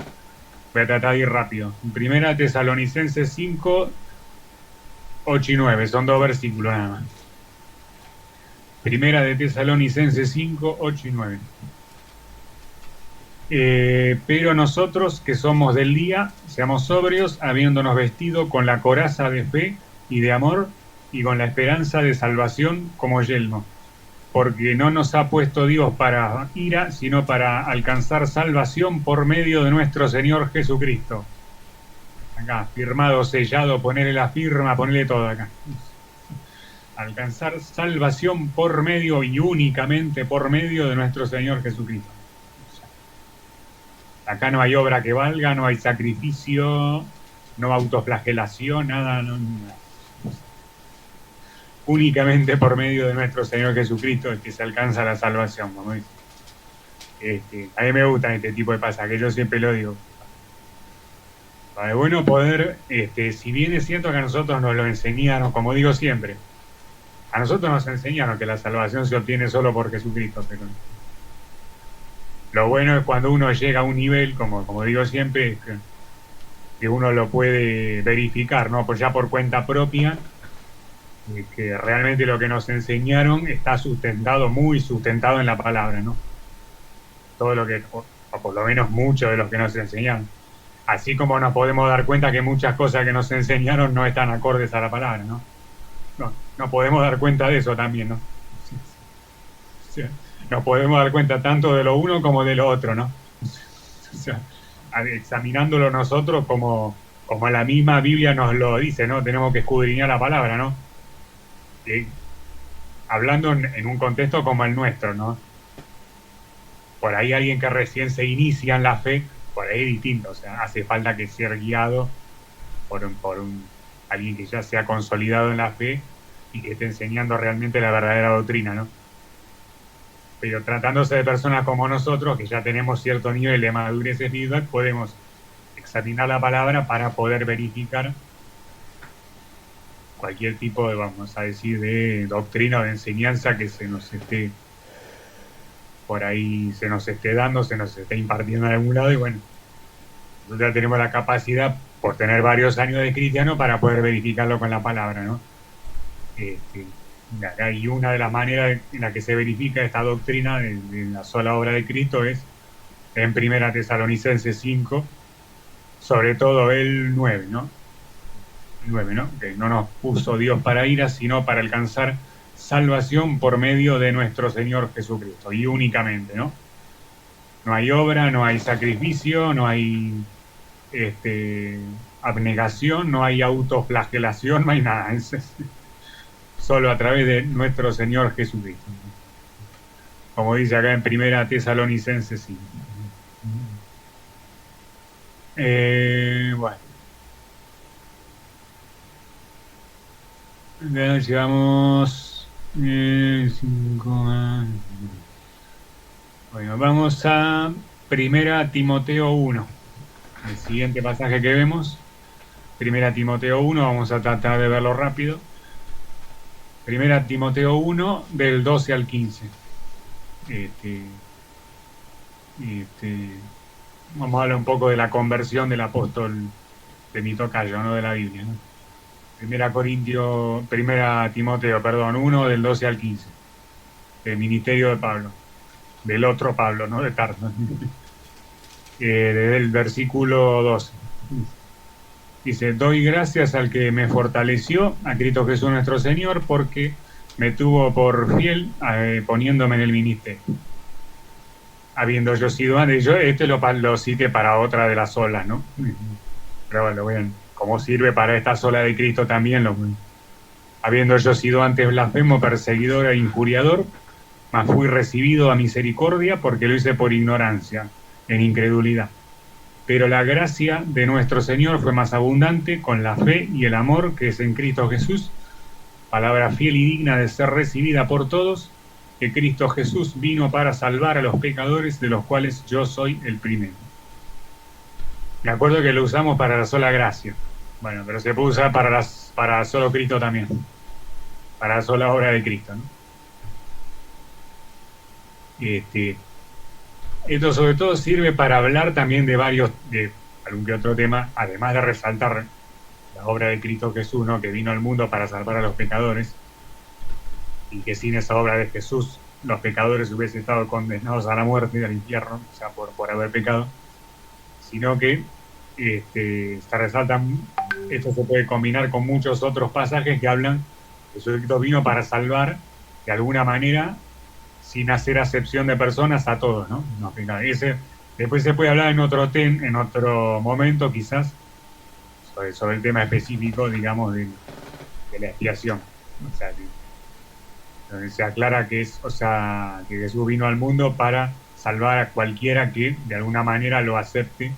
Voy a tratar de ir rápido. Primera Tesalonicenses 5, 8 y 9, son 2 versículos nada más. Primera de Tesalonicenses 5, 8 y 9. Pero nosotros que somos del día, seamos sobrios, habiéndonos vestido con la coraza de fe y de amor y con la esperanza de salvación como yelmo. Porque no nos ha puesto Dios para ira, sino para alcanzar salvación por medio de nuestro Señor Jesucristo. Acá, firmado, sellado, ponerle la firma, ponerle todo acá. Alcanzar salvación por medio y únicamente por medio de nuestro Señor Jesucristo. Acá no hay obra que valga, no hay sacrificio, no autoflagelación, nada. Únicamente por medio de nuestro Señor Jesucristo es que se alcanza la salvación, como dice. A mí me gustan este tipo de pasajes, yo siempre lo digo. Es bueno poder, si bien es cierto que a nosotros nos lo enseñaron, como digo siempre, a nosotros nos enseñaron que la salvación se obtiene solo por Jesucristo, pero lo bueno es cuando uno llega a un nivel, como digo siempre, que uno lo puede verificar, ¿no? Pues ya por cuenta propia, que realmente lo que nos enseñaron está sustentado, muy sustentado en la palabra, ¿no? Todo lo que, o por lo menos mucho de lo que nos enseñaron. Así como nos podemos dar cuenta que muchas cosas que nos enseñaron no están acordes a la palabra, ¿no? Nos podemos dar cuenta de eso también, ¿no? Sí. Nos podemos dar cuenta tanto de lo uno como de lo otro, ¿no? O sea, examinándolo nosotros como la misma Biblia nos lo dice, ¿no? Tenemos que escudriñar la palabra, ¿no? Hablando en un contexto como el nuestro, ¿no? Por ahí alguien que recién se inicia en la fe, por ahí es distinto, o sea, hace falta que ser guiado por alguien que ya se ha consolidado en la fe y que esté enseñando realmente la verdadera doctrina, ¿no? Pero tratándose de personas como nosotros, que ya tenemos cierto nivel de madurez espiritual, podemos examinar la palabra para poder verificar cualquier tipo de, vamos a decir, de doctrina o de enseñanza que se nos esté por ahí, se nos esté dando, se nos esté impartiendo en algún lado. Y bueno, nosotros ya tenemos la capacidad, por tener varios años de cristiano, para poder verificarlo con la palabra, ¿no? Y una de las maneras en la que se verifica esta doctrina de la sola obra de Cristo es en Primera Tesalonicenses 5, sobre todo el 9, ¿no? El 9, ¿no? Que no nos puso Dios para ira, sino para alcanzar salvación por medio de nuestro Señor Jesucristo, y únicamente, ¿no? No hay obra, no hay sacrificio, no hay abnegación, no hay autoflagelación, no hay nada. solo a través de nuestro Señor Jesucristo. Como dice acá en Primera Tesalonicenses 5. Bueno. Ya llevamos 5 más. Bueno, vamos a Primera Timoteo 1. El siguiente pasaje que vemos. Primera Timoteo 1, vamos a tratar de verlo rápido. Primera Timoteo 1, del 12 al 15. Vamos a hablar un poco de la conversión del apóstol de mi tocayo, no de la Biblia, ¿no? Primera Timoteo, 1, del 12 al 15. Del ministerio de Pablo. Del otro Pablo, no de Tarso. Desde el versículo 12. Dice: doy gracias al que me fortaleció, a Cristo Jesús nuestro Señor, porque me tuvo por fiel poniéndome en el ministerio. Habiendo yo sido antes, yo lo cité para otra de las olas, ¿no? Pero bueno, vean, como sirve para esta sola de Cristo también, habiendo yo sido antes blasfemo, perseguidor e injuriador, mas fui recibido a misericordia porque lo hice por ignorancia, en incredulidad. Pero la gracia de nuestro Señor fue más abundante con la fe y el amor que es en Cristo Jesús, palabra fiel y digna de ser recibida por todos, que Cristo Jesús vino para salvar a los pecadores, de los cuales yo soy el primero. Me acuerdo que lo usamos para la sola gracia. Bueno, pero se puede usar para solo Cristo también. Para la sola obra de Cristo, ¿no? Esto sobre todo sirve para hablar también de algún que otro tema, además de resaltar la obra de Cristo Jesús, ¿no? Que vino al mundo para salvar a los pecadores, y que sin esa obra de Jesús los pecadores hubiesen estado condenados a la muerte y al infierno, o sea, por haber pecado, sino que se resaltan, esto se puede combinar con muchos otros pasajes que hablan que Jesucristo vino para salvar de alguna manera, sin hacer acepción de personas, a todos, ¿no? Después se puede hablar en otro momento, quizás, sobre el tema específico, digamos, de la expiación. O sea, donde se aclara que Jesús vino al mundo para salvar a cualquiera que de alguna manera lo acepte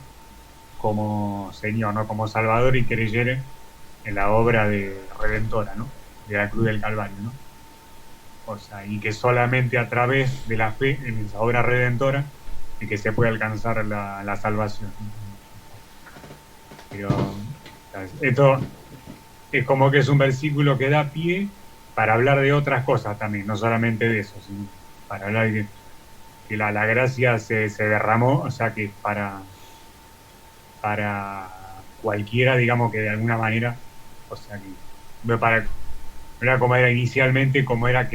como Señor, ¿no? Como Salvador, y creyere en la obra redentora, ¿no? De la cruz del Calvario, ¿no? O sea, y que solamente a través de la fe en esa obra redentora es que se puede alcanzar la salvación. Pero esto es como que es un versículo que da pie para hablar de otras cosas también, no solamente de eso, sino para hablar de que la gracia se derramó, o sea, que para cualquiera, digamos, que de alguna manera, o sea, que no era como era inicialmente, como era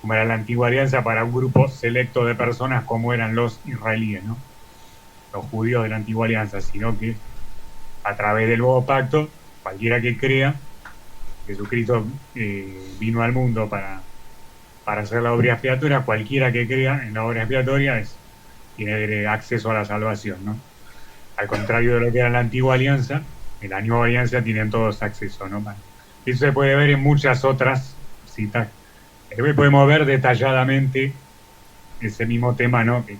la antigua alianza para un grupo selecto de personas como eran los israelíes, ¿no? Los judíos de la antigua alianza, sino que a través del nuevo pacto, cualquiera que crea, Jesucristo vino al mundo para hacer la obra expiatoria, cualquiera que crea en la obra expiatoria tiene acceso a la salvación, ¿no? Al contrario de lo que era la antigua alianza, en la nueva alianza tienen todos acceso, ¿no? Eso se puede ver en muchas otras citas. Después podemos ver detalladamente ese mismo tema, ¿no? Que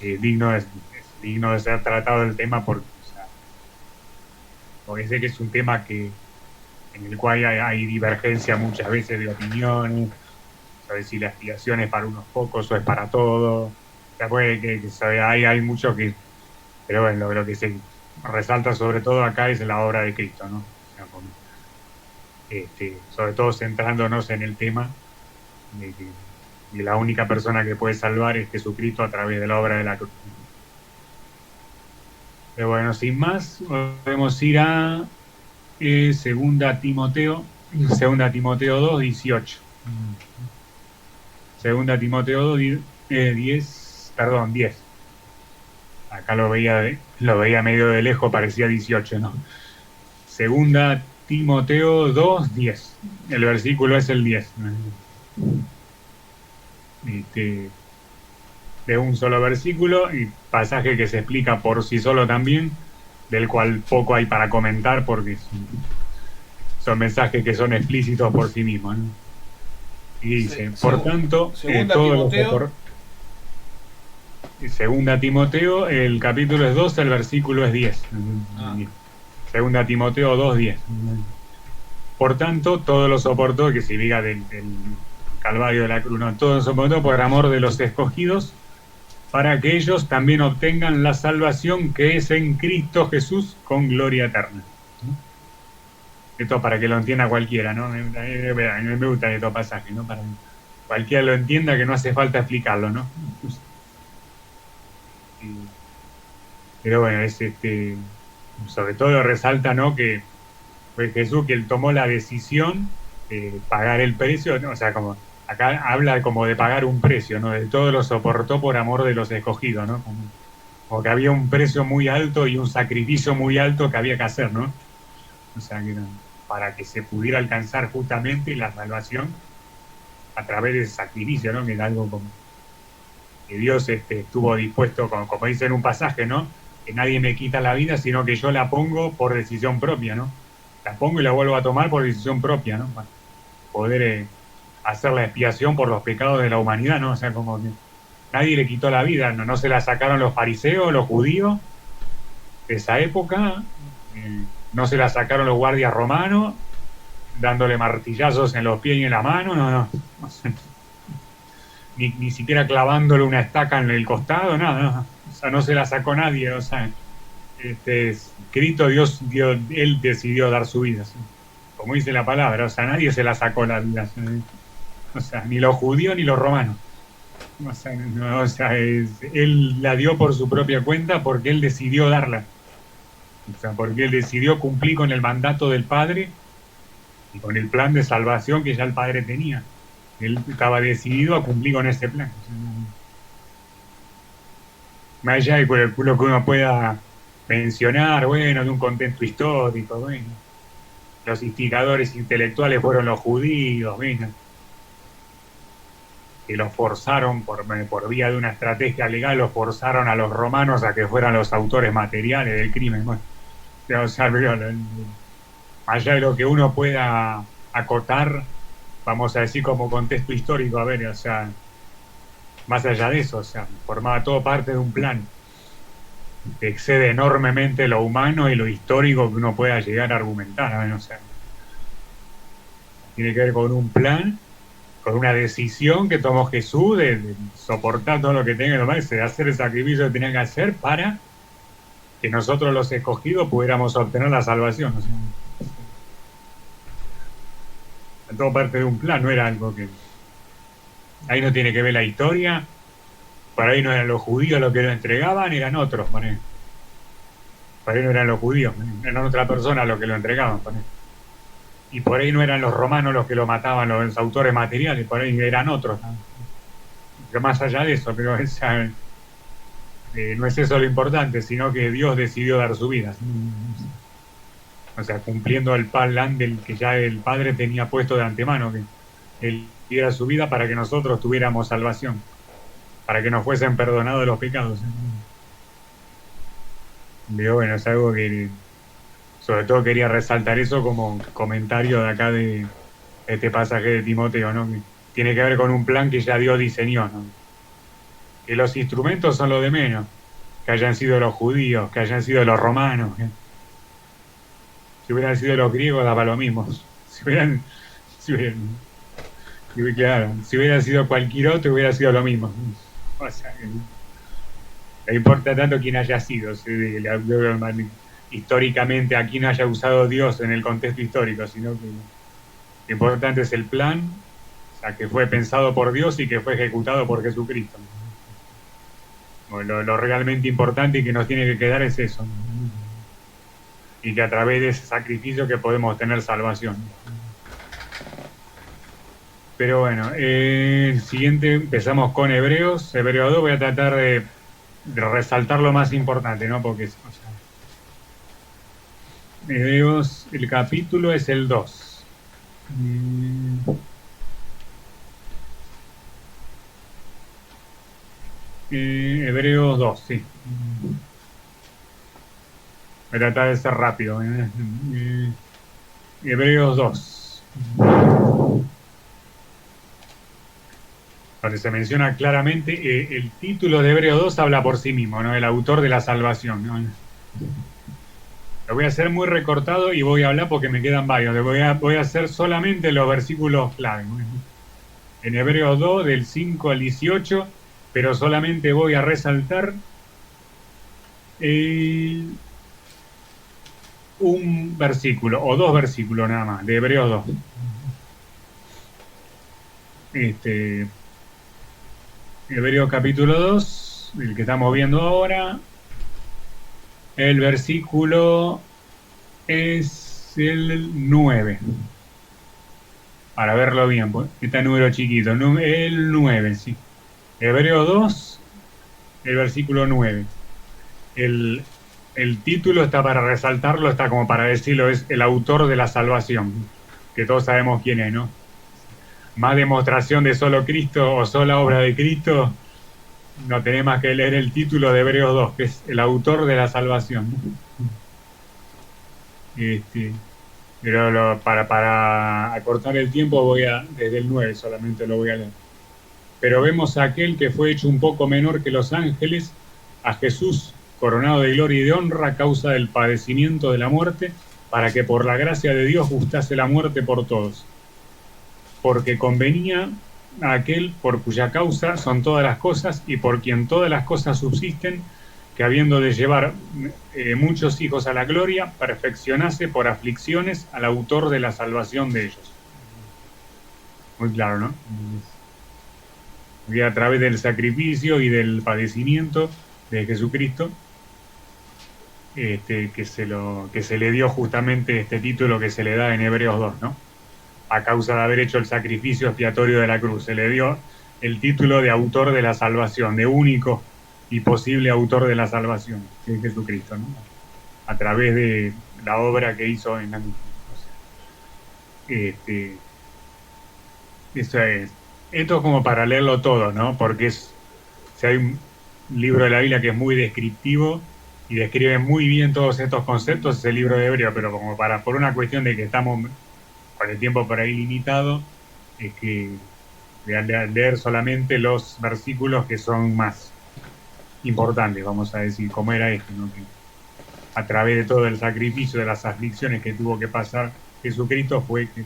es digno de ser tratado el tema, porque sé que es un tema en el cual hay divergencia muchas veces de opiniones, sobre si la expiación es para unos pocos o es para todos. Hay mucho que... Pero bueno, lo que se resalta sobre todo acá es la obra de Cristo, ¿no? Sobre todo centrándonos en el tema de que la única persona que puede salvar es Jesucristo a través de la obra de la cruz. Pero bueno, sin más, podemos ir a Segunda Timoteo 2, 18. Segunda Timoteo 2, 10. Acá lo veía medio de lejos, parecía 18, ¿no? Segunda Timoteo 2, 10. El versículo es el 10. De un solo versículo, y pasaje que se explica por sí solo también, del cual poco hay para comentar porque son mensajes que son explícitos por sí mismos, ¿no? Y dice, por tanto, Segunda todos Timoteo. Segunda Timoteo, el capítulo es 12, el versículo es 10. Segunda Timoteo 2:10. Por tanto, todo lo soportó, que se diga del Calvario de la cruz, no, todo lo soportó por amor de los escogidos, para que ellos también obtengan la salvación que es en Cristo Jesús con gloria eterna. Esto para que lo entienda cualquiera, ¿no? Me gusta estos pasajes, ¿no? Para que cualquiera lo entienda, que no hace falta explicarlo, ¿no? Pero bueno, es sobre todo resalta, ¿no? Que fue Jesús que él tomó la decisión de pagar el precio, ¿no? O sea, como acá habla como de pagar un precio, ¿no? De todo lo soportó por amor de los escogidos, ¿no? Como que había un precio muy alto y un sacrificio muy alto que había que hacer, ¿no? O sea, que para que se pudiera alcanzar justamente la salvación a través de ese sacrificio, ¿no? Que era algo como que Dios estuvo dispuesto, como dice en un pasaje, ¿no? Que nadie me quita la vida, sino que yo la pongo por decisión propia, ¿no? La pongo y la vuelvo a tomar por decisión propia, ¿no? Para poder hacer la expiación por los pecados de la humanidad, ¿no? O sea, como que nadie le quitó la vida, no se la sacaron los fariseos, los judíos de esa época, no se la sacaron los guardias romanos, dándole martillazos en los pies y en la mano, no. Ni siquiera clavándole una estaca en el costado, nada. O sea, no se la sacó nadie, o sea, Cristo Dios, él decidió dar su vida, ¿sí? Como dice la palabra, o sea, nadie se la sacó la vida, ¿sí? O sea, ni los judíos ni los romanos. O sea, no, o sea él la dio por su propia cuenta porque él decidió darla. O sea, porque él decidió cumplir con el mandato del Padre y con el plan de salvación que ya el Padre tenía. Él estaba decidido a cumplir con ese plan. O sea, más allá de lo que uno pueda mencionar, bueno, de un contexto histórico, bueno, los instigadores intelectuales fueron los judíos, bueno, que los forzaron por vía de una estrategia legal, los forzaron a los romanos a que fueran los autores materiales del crimen. Bueno, o sea, allá de lo que uno pueda acotar, vamos a decir como contexto histórico, a ver, o sea, más allá de eso, o sea, formaba todo parte de un plan que excede enormemente lo humano y lo histórico que uno pueda llegar a argumentar, ¿no? O sea, tiene que ver con un plan, con una decisión que tomó Jesús de soportar todo lo que tenga que tomar, de hacer el sacrificio que tenía que hacer para que nosotros los escogidos pudiéramos obtener la salvación. O sea, todo parte de un plan, no era algo que... Ahí no tiene que ver la historia, por ahí no eran los judíos los que lo entregaban, eran otros, por ahí no eran los judíos, eran otra persona los que lo entregaban, y por ahí no eran los romanos los que lo mataban, los autores materiales, por ahí eran otros, ¿no? Pero más allá de eso, pero no es eso lo importante, sino que Dios decidió dar su vida, ¿sí? O sea, cumpliendo el plan del que ya el Padre tenía puesto de antemano, que Él diera su vida para que nosotros tuviéramos salvación, para que nos fuesen perdonados los pecados. Pero bueno, es algo que sobre todo quería resaltar eso como comentario de acá de este pasaje de Timoteo, ¿no? Que tiene que ver con un plan que ya Dios diseñó, ¿no? Que los instrumentos son lo de menos, que hayan sido los judíos, que hayan sido los romanos, ¿eh? Si hubieran sido los griegos daba lo mismo. Si hubieran sido cualquier otro hubiera sido lo mismo. O sea, no importa tanto quién haya sido, históricamente a quién haya usado Dios en el contexto histórico, sino que lo importante es el plan, o sea, que fue pensado por Dios y que fue ejecutado por Jesucristo. Lo realmente importante y que nos tiene que quedar es eso, y que a través de ese sacrificio que podemos tener salvación. Pero bueno, el siguiente empezamos con Hebreos 2. Voy a tratar de resaltar lo más importante, ¿no? Porque, o sea, Hebreos, el capítulo es el 2. Hebreos 2, sí. Voy a tratar de ser rápido. Hebreos 2, donde se menciona claramente, el título de Hebreos 2 habla por sí mismo, ¿no? El autor de la salvación, ¿no? Lo voy a hacer muy recortado y voy a hablar porque me quedan varios. Voy a hacer solamente los versículos clave, ¿no? En Hebreos 2, del 5 al 18, pero solamente voy a resaltar un versículo, o dos versículos nada más, de Hebreos 2. Hebreos capítulo 2, el que estamos viendo ahora. El versículo es el 9. Para verlo bien, pues, está el número chiquito. El 9, sí. Hebreos 2, el versículo 9. El título está para resaltarlo, está como para decirlo, es el autor de la salvación, que todos sabemos quién es, ¿no? Más demostración de solo Cristo o sola obra de Cristo, no tenés más que leer el título de Hebreos 2, que es el autor de la salvación. Pero para acortar el tiempo desde el 9 solamente lo voy a leer. Pero vemos a aquel que fue hecho un poco menor que los ángeles, a Jesús, coronado de gloria y de honra a causa del padecimiento de la muerte, para que por la gracia de Dios gustase la muerte por todos. Porque convenía a aquel por cuya causa son todas las cosas y por quien todas las cosas subsisten, que habiendo de llevar muchos hijos a la gloria, perfeccionase por aflicciones al autor de la salvación de ellos. Muy claro, ¿no? Y a través del sacrificio y del padecimiento de Jesucristo, que se le dio justamente este título que se le da en Hebreos 2, ¿no? A causa de haber hecho el sacrificio expiatorio de la cruz, se le dio el título de autor de la salvación, de único y posible autor de la salvación, que es Jesucristo, ¿no? A través de la obra que hizo en la cruz. Esto es como para leerlo todo, ¿no? Porque si hay un libro de la Biblia que es muy descriptivo y describe muy bien todos estos conceptos, es el libro de Hebreo, pero como por una cuestión de que estamos con el tiempo por ahí limitado, es que voy a leer solamente los versículos que son más importantes, vamos a decir, como era este, ¿no? Que a través de todo el sacrificio, de las aflicciones que tuvo que pasar Jesucristo, fue que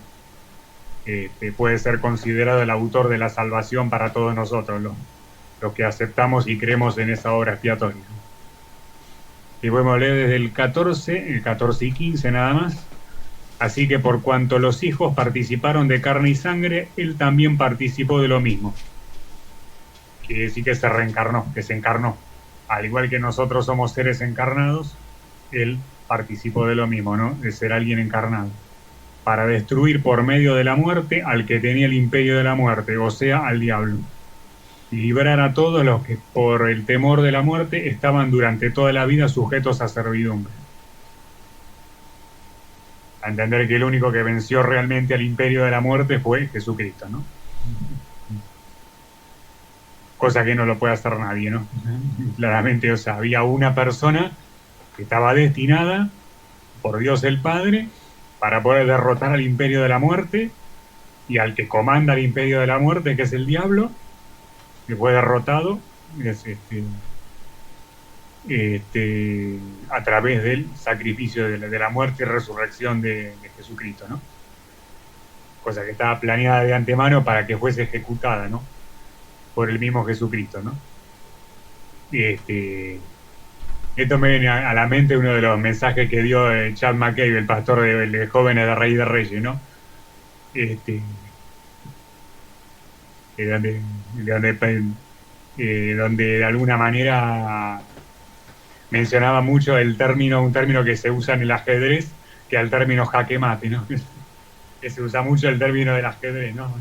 puede ser considerado el autor de la salvación para todos nosotros, los que aceptamos y creemos en esa obra expiatoria. Y podemos leer desde el 14 y 15 nada más. Así que por cuanto los hijos participaron de carne y sangre, él también participó de lo mismo. Quiere decir que se reencarnó, que se encarnó. Al igual que nosotros somos seres encarnados, él participó de lo mismo, ¿no? De ser alguien encarnado. Para destruir por medio de la muerte al que tenía el imperio de la muerte, o sea, al diablo. Y librar a todos los que por el temor de la muerte estaban durante toda la vida sujetos a servidumbre. A entender que el único que venció realmente al imperio de la muerte fue Jesucristo, ¿no? Cosa que no lo puede hacer nadie, ¿no? Claramente, o sea, había una persona que estaba destinada por Dios el Padre para poder derrotar al imperio de la muerte, y al que comanda el imperio de la muerte, que es el diablo, que fue derrotado, es a través del sacrificio de la muerte y resurrección de Jesucristo, ¿no? Cosa que estaba planeada de antemano para que fuese ejecutada, ¿no? Por el mismo Jesucristo, ¿no? Esto me viene a la mente uno de los mensajes que dio Chad McCabe, el pastor de Jóvenes de Rey de Reyes, ¿no? Donde de alguna manera mencionaba mucho un término que se usa en el ajedrez, que es el término jaque mate, ¿no? Que se usa mucho el término del ajedrez, ¿no?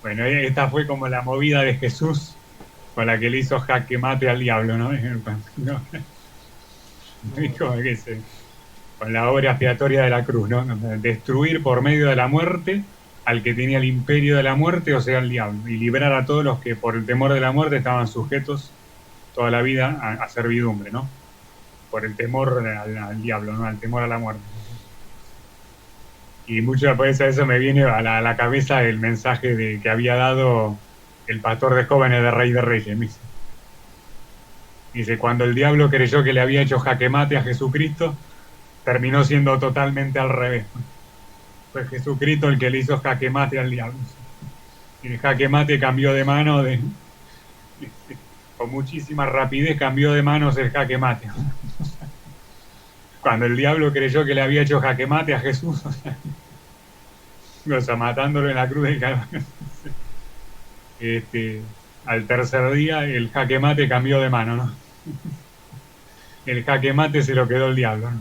Bueno, esta fue como la movida de Jesús con la que le hizo jaque mate al diablo, ¿no? Con la obra expiatoria de la cruz, ¿no? Destruir por medio de la muerte al que tenía el imperio de la muerte, o sea, el diablo, y librar a todos los que por el temor de la muerte estaban sujetos toda la vida a servidumbre, ¿no? Por el temor al diablo, ¿no? Al temor a la muerte. Y muchas veces eso me viene a la cabeza el mensaje que había dado el pastor de jóvenes de Rey de Reyes. Dice, cuando el diablo creyó que le había hecho jaque mate a Jesucristo, terminó siendo totalmente al revés. Fue Jesucristo el que le hizo jaque mate al diablo. Y el jaque mate cambió de mano con muchísima rapidez cambió de manos el jaque mate. Cuando el diablo creyó que le había hecho jaque mate a Jesús, o sea, matándolo en la cruz del Calvario, al tercer día el jaque mate cambió de mano, ¿no? El jaque mate se lo quedó el diablo, ¿no?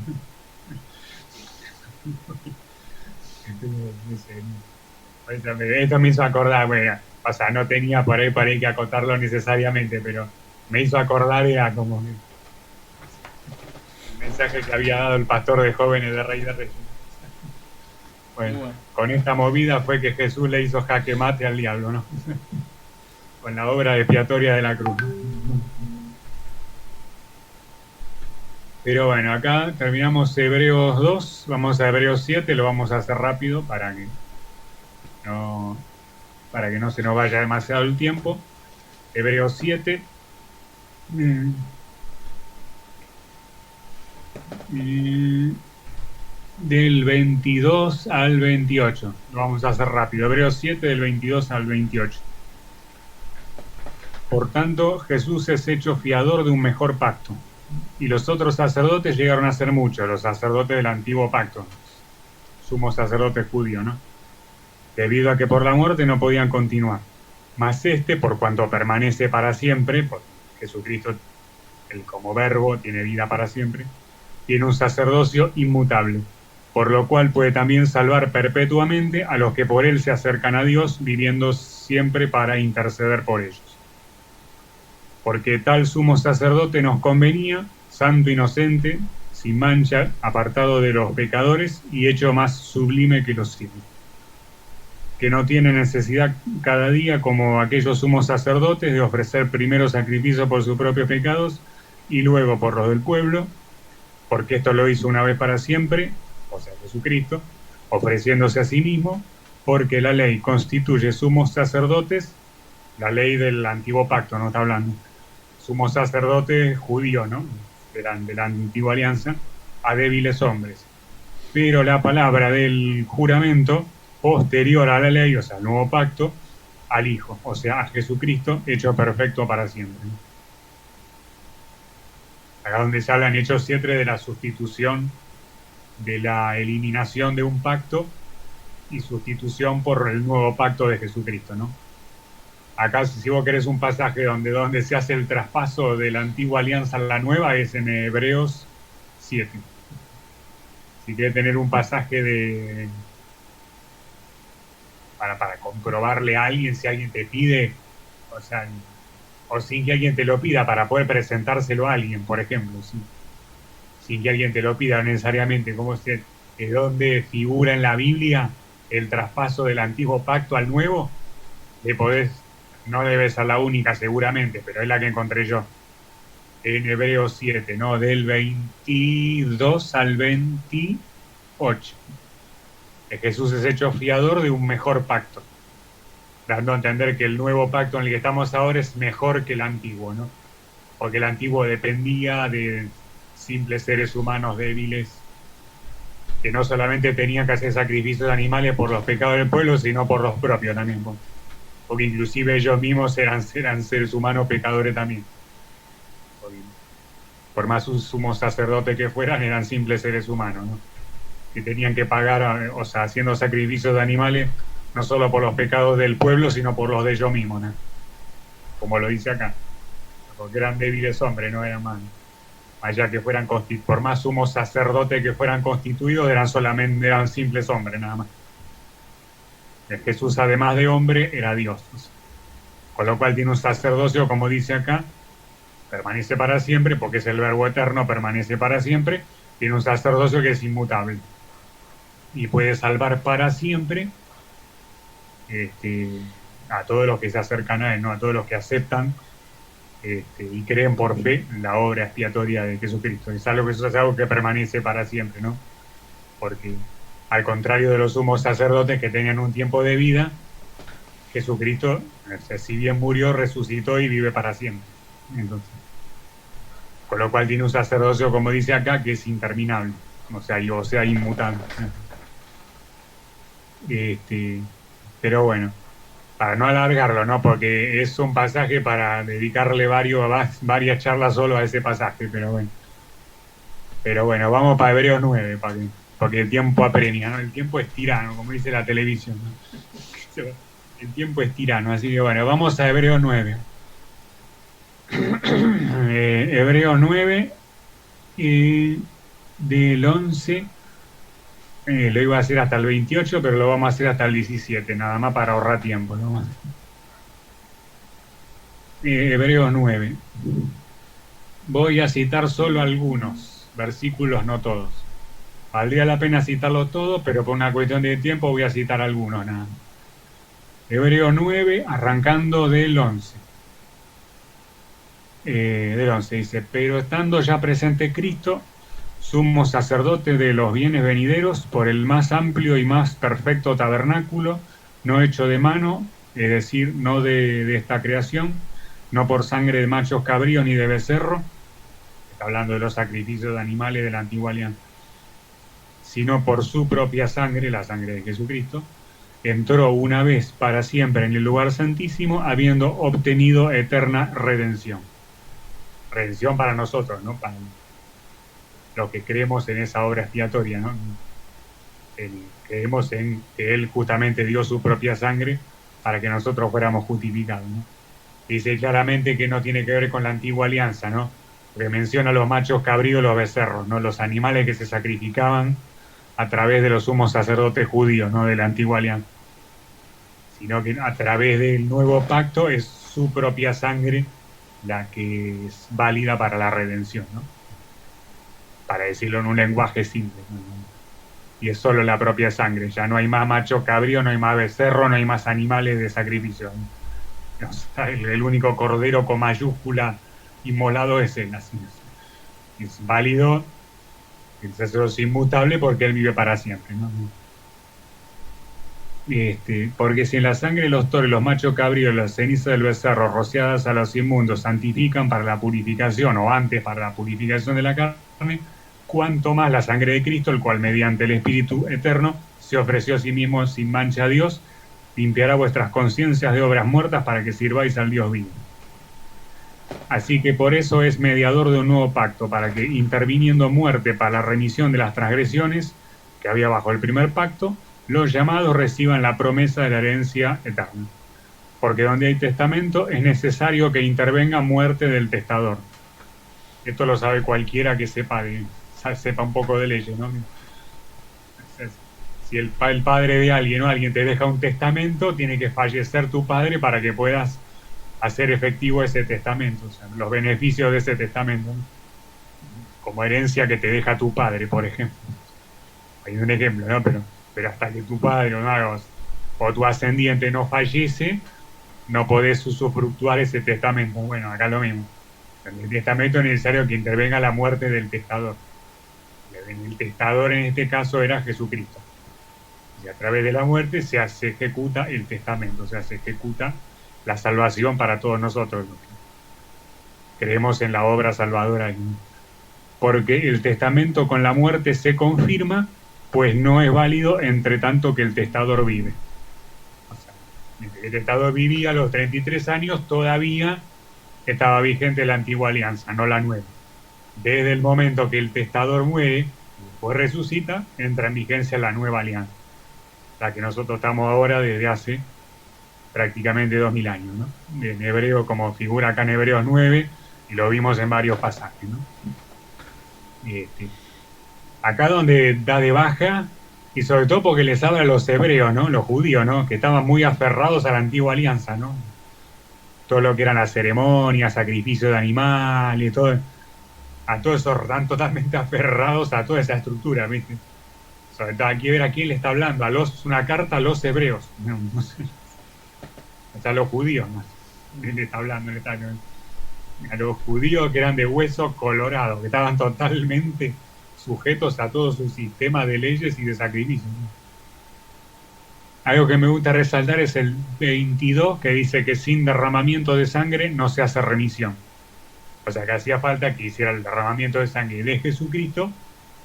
Esto me hizo acordar, bueno, o sea, no tenía por ahí que acotarlo necesariamente, pero me hizo acordar, era como el mensaje que había dado el pastor de jóvenes de Rey de Reyes. Bueno, con esta movida fue que Jesús le hizo jaque mate al diablo, ¿no? Con la obra expiatoria de la cruz. Pero bueno, acá terminamos Hebreos 2, vamos a Hebreos 7, lo vamos a hacer rápido para que no se nos vaya demasiado el tiempo. Hebreos 7. Del 22 al 28. Lo vamos a hacer rápido. Hebreos 7, del 22 al 28. Por tanto, Jesús es hecho fiador de un mejor pacto. Y los otros sacerdotes llegaron a ser muchos, los sacerdotes del antiguo pacto, sumo sacerdote judío, ¿no? Debido a que por la muerte no podían continuar. Mas por cuanto permanece para siempre, porque Jesucristo, él como verbo, tiene vida para siempre, tiene un sacerdocio inmutable, por lo cual puede también salvar perpetuamente a los que por él se acercan a Dios, viviendo siempre para interceder por ellos. Porque tal sumo sacerdote nos convenía, santo, inocente, sin mancha, apartado de los pecadores y hecho más sublime que los cielos, que no tiene necesidad cada día, como aquellos sumos sacerdotes, de ofrecer primero sacrificio por sus propios pecados y luego por los del pueblo, porque esto lo hizo una vez para siempre, o sea, Jesucristo, ofreciéndose a sí mismo, porque la ley constituye sumos sacerdotes, la ley del antiguo pacto, no está hablando, sumos sacerdotes judíos, ¿no? De la antigua alianza, a débiles hombres. Pero la palabra del juramento, posterior a la ley, o sea, al nuevo pacto, al Hijo, o sea, a Jesucristo, hecho perfecto para siempre. Acá donde se habla en Hechos 7 de la sustitución, de la eliminación de un pacto y sustitución por el nuevo pacto de Jesucristo, ¿no? Acá, si vos querés un pasaje donde se hace el traspaso de la antigua alianza a la nueva, es en Hebreos 7. Si querés tener un pasaje para comprobarle a alguien, si alguien te pide, o sea, o sin que alguien te lo pida, para poder presentárselo a alguien, por ejemplo, ¿sí? Sin que alguien te lo pida necesariamente, de dónde figura en la Biblia el traspaso del antiguo pacto al nuevo, le podés, no debe ser la única seguramente, pero es la que encontré yo, en Hebreos 7, ¿no? Del 22 al 28. Que Jesús es hecho fiador de un mejor pacto, dando a entender que el nuevo pacto en el que estamos ahora es mejor que el antiguo, ¿no? Porque el antiguo dependía de simples seres humanos débiles que no solamente tenían que hacer sacrificios de animales por los pecados del pueblo, sino por los propios también, porque inclusive ellos mismos eran seres humanos pecadores también. Por más sumos sacerdotes que fueran, eran simples seres humanos, ¿no? Que tenían que pagar, o sea, haciendo sacrificios de animales, no solo por los pecados del pueblo, sino por los de ellos mismos, ¿no? Como lo dice acá, porque eran débiles hombres, no eran malos. Allá que fueran por más sumos sacerdotes que fueran constituidos, eran simples hombres, nada más. Jesús, además de hombre, era Dios. Con lo cual tiene un sacerdocio, como dice acá, permanece para siempre, porque es el verbo eterno, permanece para siempre. Tiene un sacerdocio que es inmutable y puede salvar para siempre a todos los que se acercan a él, ¿no? A todos los que aceptan y creen por fe en la obra expiatoria de Jesucristo. Es algo que permanece para siempre, ¿no? Porque Al contrario de los sumos sacerdotes que tenían un tiempo de vida, Jesucristo, si bien murió, resucitó y vive para siempre. Entonces, con lo cual tiene un sacerdocio, como dice acá, que es interminable, o sea inmutable. Pero bueno, para no alargarlo, ¿no? Porque es un pasaje para dedicarle varias charlas solo a ese pasaje, pero bueno. Pero bueno, vamos para Hebreos 9, porque el tiempo apremia, ¿no? El tiempo es tirano, como dice la televisión, ¿no? El tiempo es tirano, así que bueno, vamos a Hebreos 9. Hebreos 9, del 11, lo iba a hacer hasta el 28, pero lo vamos a hacer hasta el 17, nada más para ahorrar tiempo, ¿no? Hebreos 9. Voy a citar solo algunos versículos, no todos. Valdría la pena citarlo todo, pero por una cuestión de tiempo voy a citar algunos, nada. Hebreos 9, arrancando del 11. Del 11 dice: pero estando ya presente Cristo, sumo sacerdote de los bienes venideros, por el más amplio y más perfecto tabernáculo, no hecho de mano, es decir, no de esta creación, no por sangre de machos cabríos ni de becerro, está hablando de los sacrificios de animales de la antigua alianza, sino por su propia sangre, la sangre de Jesucristo, entró una vez para siempre en el lugar santísimo, habiendo obtenido eterna redención. Redención para nosotros, ¿no? Para los que creemos en esa obra expiatoria, ¿no? Creemos en que Él justamente dio su propia sangre para que nosotros fuéramos justificados, ¿no? Dice claramente que no tiene que ver con la antigua alianza, ¿no? Porque menciona los machos cabríos, los becerros, ¿no? Los animales que se sacrificaban a través de los sumos sacerdotes judíos, ¿no? De la antigua alianza. Sino que a través del nuevo pacto es su propia sangre la que es válida para la redención, ¿no? Para decirlo en un lenguaje simple, ¿no? Y es solo la propia sangre, ya no hay más macho cabrío, no hay más becerro, no hay más animales de sacrificio, ¿no? O sea, el único cordero con mayúscula inmolado es Él, así es válido, el sacerdocio inmutable porque Él vive para siempre, ¿no? Porque si en la sangre de los toros, los machos cabríos, las cenizas del becerro rociadas a los inmundos santifican para la purificación, o antes para la purificación de la carne, cuanto más la sangre de Cristo, el cual mediante el Espíritu eterno se ofreció a sí mismo sin mancha a Dios, limpiará vuestras conciencias de obras muertas para que sirváis al Dios vivo. Así que por eso es mediador de un nuevo pacto, para que, interviniendo muerte para la remisión de las transgresiones que había bajo el primer pacto, los llamados reciban la promesa de la herencia eterna. Porque donde hay testamento es necesario que intervenga muerte del testador. Esto lo sabe cualquiera que sepa un poco de leyes, ¿no? Si el padre de alguien o alguien te deja un testamento, tiene que fallecer tu padre para que puedas hacer efectivo ese testamento, o sea, los beneficios de ese testamento, ¿no? Como herencia que te deja tu padre, por ejemplo. Hay un ejemplo, ¿no? Pero hasta que tu padre o tu ascendiente no fallece, no podés usufructuar ese testamento. Bueno, acá lo mismo. En el testamento es necesario que intervenga la muerte del testador. El testador en este caso era Jesucristo. Y a través de la muerte se ejecuta el testamento, o sea, se ejecuta la salvación para todos nosotros. Creemos en la obra salvadora. Porque el testamento con la muerte se confirma, pues no es válido entre tanto que el testador vive. O sea, mientras el testador vivía a los 33 años, todavía estaba vigente la antigua alianza, no la nueva. Desde el momento que el testador muere, pues resucita, entra en vigencia la nueva alianza, la que nosotros estamos ahora desde hace prácticamente 2000 años, ¿no? En hebreo, como figura acá en Hebreos 9, y lo vimos en varios pasajes, ¿no? Acá donde da de baja, y sobre todo porque les habla a los hebreos, ¿no? Los judíos, ¿no? Que estaban muy aferrados a la antigua alianza, ¿no? Todo lo que eran las ceremonias, sacrificios de animales, todo, a todos esos están totalmente aferrados a toda esa estructura, ¿viste? Sobre todo aquí ver a quién le está hablando, una carta a los hebreos, no sé, a los judíos, ¿no? Le está hablando, a los judíos que eran de hueso colorado, que estaban totalmente sujetos a todo su sistema de leyes y de sacrificios. Algo que me gusta resaltar es el 22, que dice que sin derramamiento de sangre no se hace remisión. O sea que hacía falta que hiciera el derramamiento de sangre de Jesucristo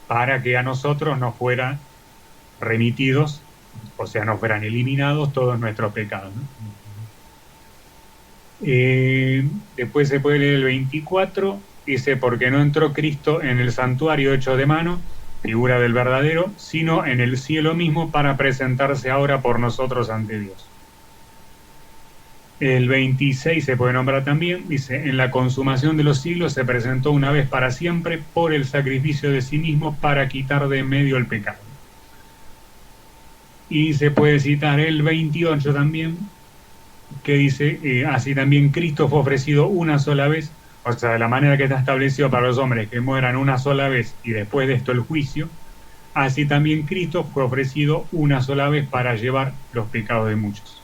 para que a nosotros nos fueran remitidos, o sea, nos fueran eliminados todos nuestros pecados, ¿no? Después se puede leer el 24, dice, porque no entró Cristo en el santuario hecho de mano, figura del verdadero, sino en el cielo mismo para presentarse ahora por nosotros ante Dios. El 26 se puede nombrar también, dice, en la consumación de los siglos se presentó una vez para siempre por el sacrificio de sí mismo para quitar de en medio el pecado. Y se puede citar el 28 también, que dice, así también Cristo fue ofrecido una sola vez, o sea, de la manera que está establecido para los hombres que mueran una sola vez y después de esto el juicio, así también Cristo fue ofrecido una sola vez para llevar los pecados de muchos.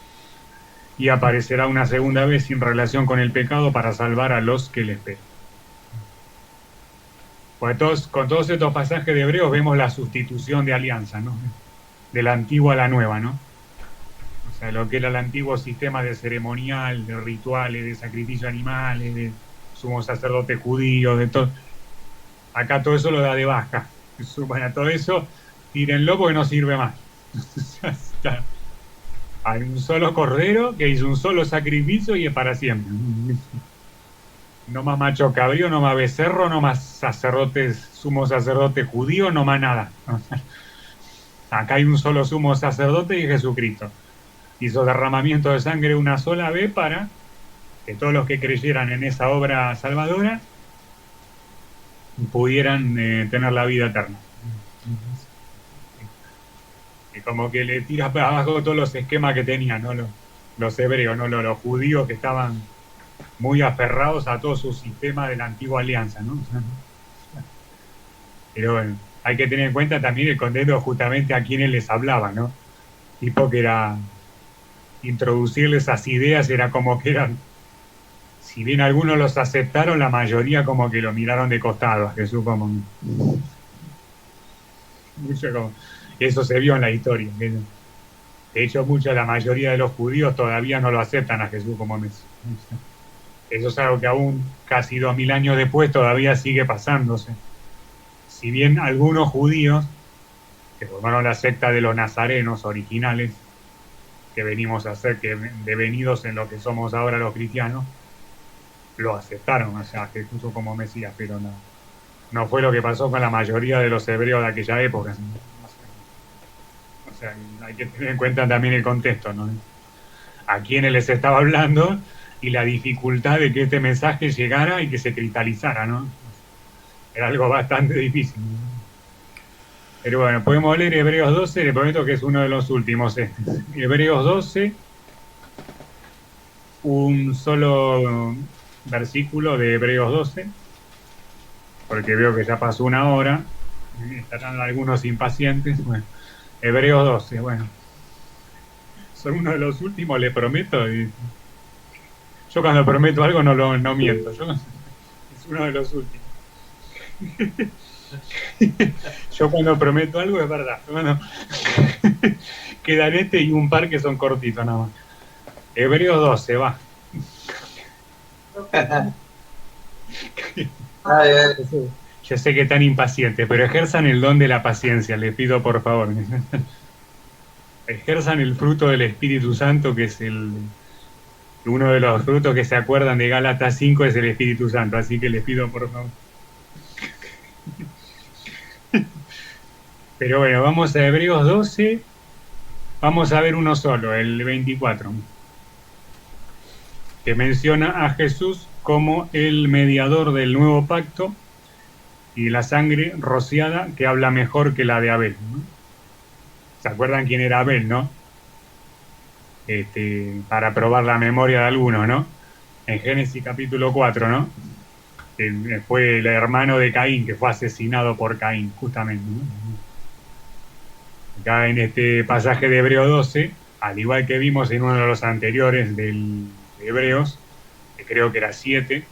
Y aparecerá una segunda vez sin relación con el pecado para salvar a los que le esperan. Pues con todos estos pasajes de Hebreos vemos la sustitución de alianza, ¿no? De la antigua a la nueva, ¿no? O sea, lo que era el antiguo sistema de ceremonial, de rituales, de sacrificio de animales, de sumo sacerdote judío, de todo. Acá todo eso lo da de baja. Bueno, todo eso, tírenlo porque no sirve más. Hay un solo cordero que hizo un solo sacrificio y es para siempre. No más macho cabrío, no más becerro, no más sacerdotes, sumo sacerdote judío, no más nada. Acá hay un solo sumo sacerdote y Jesucristo. Hizo derramamiento de sangre una sola vez para que todos los que creyeran en esa obra salvadora pudieran tener la vida eterna. Y como que le tira para abajo todos los esquemas que tenían, ¿no? Los hebreos, ¿no? Los judíos que estaban muy aferrados a todo su sistema de la antigua alianza, ¿no? Pero bueno, hay que tener en cuenta también el contexto justamente a quienes les hablaba, ¿no? Tipo que era introducirles esas ideas, era como que eran, si bien algunos los aceptaron, la mayoría como que lo miraron de costado a Jesús como mucho como eso se vio en la historia. De hecho, la mayoría de los judíos todavía no lo aceptan a Jesús como Mesías. Eso es algo que aún casi 2000 años después todavía sigue pasándose. Si bien algunos judíos que formaron la secta de los nazarenos originales, que venimos a ser, que devenidos en lo que somos ahora los cristianos, lo aceptaron, o sea, Jesús como Mesías, pero no fue lo que pasó con la mayoría de los hebreos de aquella época. O sea, hay que tener en cuenta también el contexto, ¿no? A quienes les estaba hablando y la dificultad de que este mensaje llegara y que se cristalizara, ¿no? Era algo bastante difícil. Pero bueno, podemos leer Hebreos 12, le prometo que es uno de los últimos. Hebreos 12, un solo versículo de Hebreos 12, porque veo que ya pasó una hora, estarán algunos impacientes. Bueno, Hebreos 12, bueno, son uno de los últimos, le prometo. Yo cuando prometo algo no miento, es uno de los últimos. Yo cuando prometo algo es verdad. Bueno, quedan este y un par que son cortitos nada más. Hebreos 12, va. Yo sé que están impacientes, pero ejerzan el don de la paciencia, les pido por favor. Ejerzan el fruto del Espíritu Santo, que es uno de los frutos que se acuerdan de Gálatas 5 es el Espíritu Santo, así que les pido por favor. Pero bueno, vamos a Hebreos 12, vamos a ver uno solo, el 24, que menciona a Jesús como el mediador del nuevo pacto y la sangre rociada que habla mejor que la de Abel, ¿no? ¿Se acuerdan quién era Abel, no? Para probar la memoria de algunos, ¿no? En Génesis capítulo 4, ¿no? Fue el hermano de Caín, que fue asesinado por Caín, justamente, ¿no? Acá en este pasaje de Hebreo 12, al igual que vimos en uno de los anteriores de Hebreos, que creo que era 7,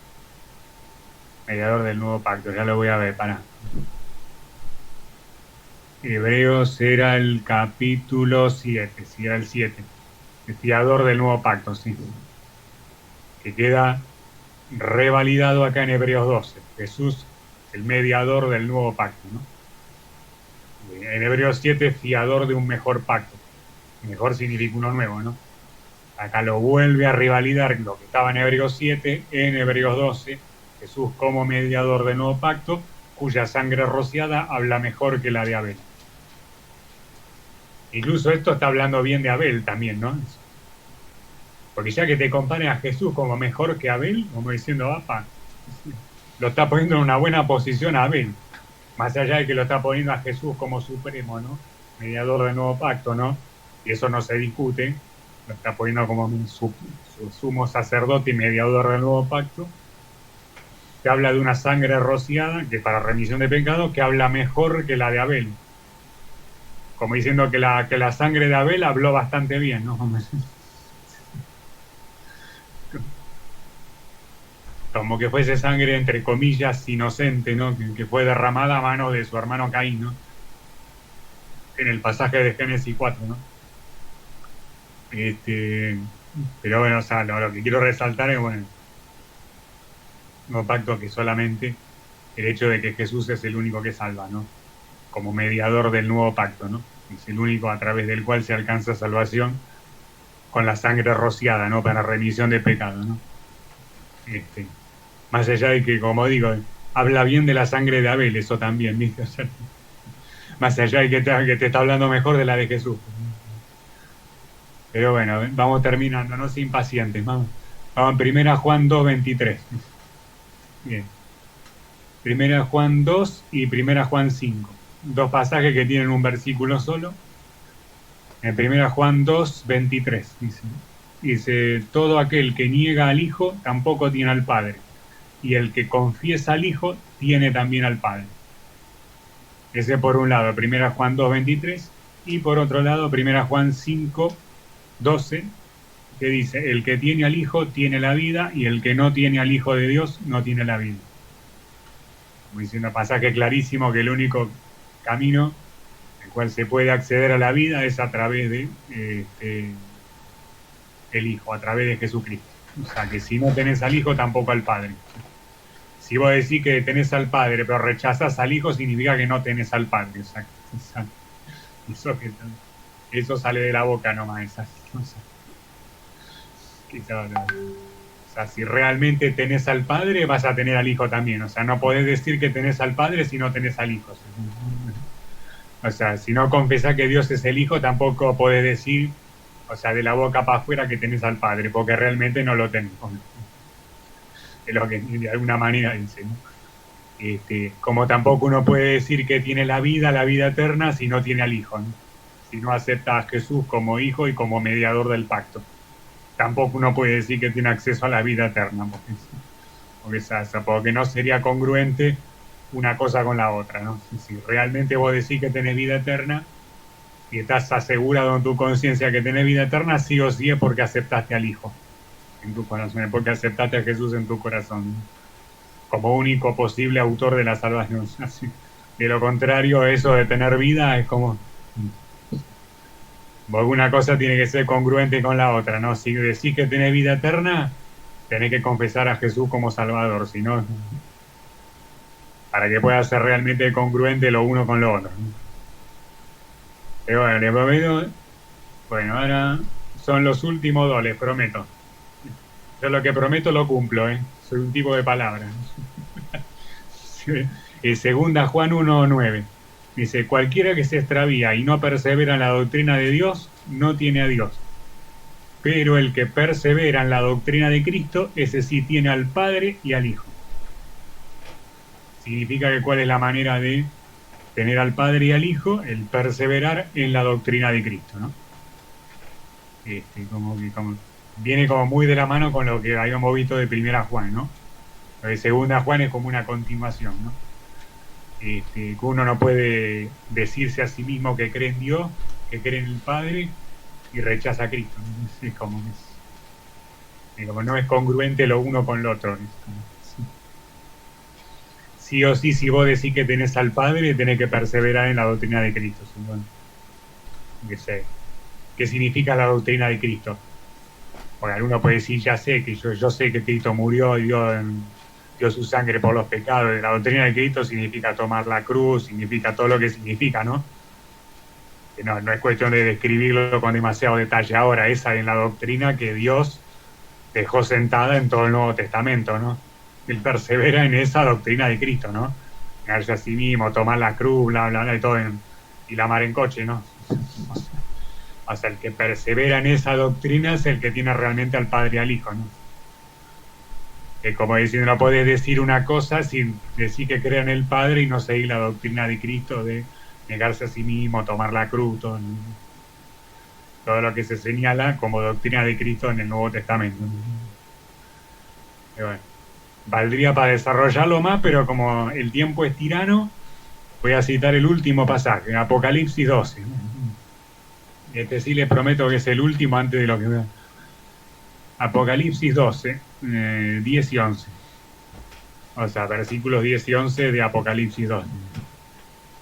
mediador del nuevo pacto, ya lo voy a ver, para. Hebreos era el capítulo 7, sí, era el 7. El fiador del nuevo pacto, sí. Que queda revalidado acá en Hebreos 12. Jesús, el mediador del nuevo pacto, ¿no? En Hebreos 7, fiador de un mejor pacto. Mejor significa uno nuevo, ¿no? Acá lo vuelve a revalidar lo que estaba en Hebreos 7, en Hebreos 12, Jesús como mediador del nuevo pacto, cuya sangre rociada habla mejor que la de Abel. Incluso esto está hablando bien de Abel también, ¿no? Porque ya que te compare a Jesús como mejor que Abel, como diciendo, apa, lo está poniendo en una buena posición a Abel, más allá de que lo está poniendo a Jesús como supremo, ¿no? Mediador del nuevo pacto, ¿no? Y eso no se discute, lo está poniendo como su sumo sacerdote y mediador del nuevo pacto, que habla de una sangre rociada, que para remisión de pecados, que habla mejor que la de Abel. Como diciendo que la sangre de Abel habló bastante bien, ¿no? Como que fuese sangre, entre comillas, inocente, ¿no? Que fue derramada a mano de su hermano Caín, ¿no? En el pasaje de Génesis 4, ¿no? Pero bueno, o sea, lo que quiero resaltar es, bueno, no pacto que solamente el hecho de que Jesús es el único que salva, ¿no? Como mediador del nuevo pacto, ¿no? Es el único a través del cual se alcanza salvación con la sangre rociada, ¿no? Para remisión de pecado, ¿no? Más allá de que, como digo, habla bien de la sangre de Abel, eso también, ¿viste? O sea, más allá de que te está hablando mejor de la de Jesús. Pero bueno, vamos terminando, no sean impacientes. Vamos en primera Juan 2:23. Bien. Primera Juan 2 y primera Juan 5. Dos pasajes que tienen un versículo solo. En primera Juan 2:23 dice, todo aquel que niega al Hijo tampoco tiene al Padre. Y el que confiesa al Hijo tiene también al Padre. Ese por un lado, primera Juan 2:23. Y por otro lado, primera Juan 5:12, que dice, el que tiene al Hijo tiene la vida y el que no tiene al Hijo de Dios no tiene la vida. Como diciendo, pasaje clarísimo que el único camino el cual se puede acceder a la vida es a través de el Hijo, a través de Jesucristo. O sea, que si no tenés al Hijo, tampoco al Padre. Si vos decís que tenés al Padre, pero rechazás al Hijo, significa que no tenés al Padre. Exacto. Eso sale de la boca nomás. Esas cosas. O sea, si realmente tenés al Padre, vas a tener al Hijo también. O sea, no podés decir que tenés al Padre si no tenés al Hijo. O sea, si no confesás que Dios es el Hijo, tampoco podés decir, o sea, de la boca para afuera que tenés al Padre, porque realmente no lo tenés. Es lo que de alguna manera dice, ¿no? Como tampoco uno puede decir que tiene la vida eterna si no tiene al Hijo, ¿no? Si no acepta a Jesús como Hijo y como mediador del pacto. Tampoco uno puede decir que tiene acceso a la vida eterna, porque no sería congruente una cosa con la otra, ¿no? Si realmente vos decís que tenés vida eterna y estás asegurado en tu conciencia que tenés vida eterna, sí o sí es porque aceptaste al Hijo en tu corazón, es porque aceptaste a Jesús en tu corazón, ¿no? Como único posible autor de la salvación. Así. De lo contrario, eso de tener vida es como... Alguna cosa tiene que ser congruente con la otra, ¿no? Si decís que tenés vida eterna, tenés que confesar a Jesús como Salvador, si no, para que pueda ser realmente congruente lo uno con lo otro, ¿no? Pero bueno, les prometo, bueno, ahora son los últimos dos, les prometo. Yo lo que prometo lo cumplo, ¿eh? Soy un tipo de palabra. Segunda Juan 1:9. Dice, cualquiera que se extravía y no persevera en la doctrina de Dios, no tiene a Dios. Pero el que persevera en la doctrina de Cristo, ese sí tiene al Padre y al Hijo. Significa que cuál es la manera de tener al Padre y al Hijo, el perseverar en la doctrina de Cristo, ¿no? Viene como muy de la mano con lo que habíamos visto de primera Juan, ¿no? Lo de segunda Juan es como una continuación, ¿no? Que uno no puede decirse a sí mismo que cree en Dios, que cree en el Padre y rechaza a Cristo, ¿no? Es como no es congruente lo uno con lo otro, ¿no? sí o sí, si vos decís que tenés al Padre, tenés que perseverar en la doctrina de Cristo. Bueno, qué sé. ¿Qué significa la doctrina de Cristo? Porque alguno puede decir, ya sé que yo sé que Cristo murió y dio su sangre por los pecados. La doctrina de Cristo significa tomar la cruz, significa todo lo que significa, ¿no? Que no es cuestión de describirlo con demasiado detalle. Ahora, esa es la doctrina que Dios dejó sentada en todo el Nuevo Testamento, ¿no? Él persevera en esa doctrina de Cristo, ¿no? Negarse a sí mismo, tomar la cruz, bla, bla, bla, y todo, y la mar en coche, ¿no? O sea, el que persevera en esa doctrina es el que tiene realmente al Padre y al Hijo, ¿no? Que como diciendo, no podés decir una cosa sin decir que crea en el Padre y no seguir la doctrina de Cristo de negarse a sí mismo, tomar la cruz, todo lo que se señala como doctrina de Cristo en el Nuevo Testamento. Y bueno, valdría para desarrollarlo más, pero como el tiempo es tirano, voy a citar el último pasaje, Apocalipsis 12. Este sí les prometo que es el último antes de lo que vea. Apocalipsis 12, 10 y 11. O sea, versículos 10 y 11 de Apocalipsis 12.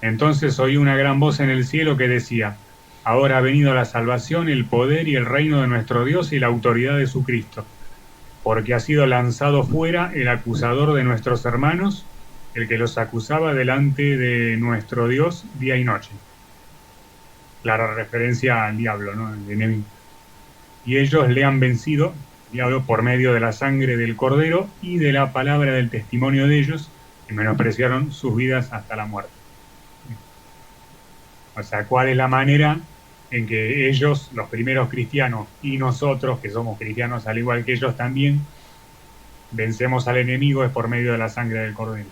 Entonces oí una gran voz en el cielo que decía: ahora ha venido la salvación, el poder y el reino de nuestro Dios y la autoridad de su Cristo, porque ha sido lanzado fuera el acusador de nuestros hermanos, el que los acusaba delante de nuestro Dios día y noche. Clara referencia al diablo, ¿no? El enemigo. Y ellos le han vencido, diablo, por medio de la sangre del Cordero y de la palabra del testimonio de ellos, y menospreciaron sus vidas hasta la muerte. O sea, ¿cuál es la manera en que ellos, los primeros cristianos, y nosotros, que somos cristianos al igual que ellos también, vencemos al enemigo? Es por medio de la sangre del Cordero.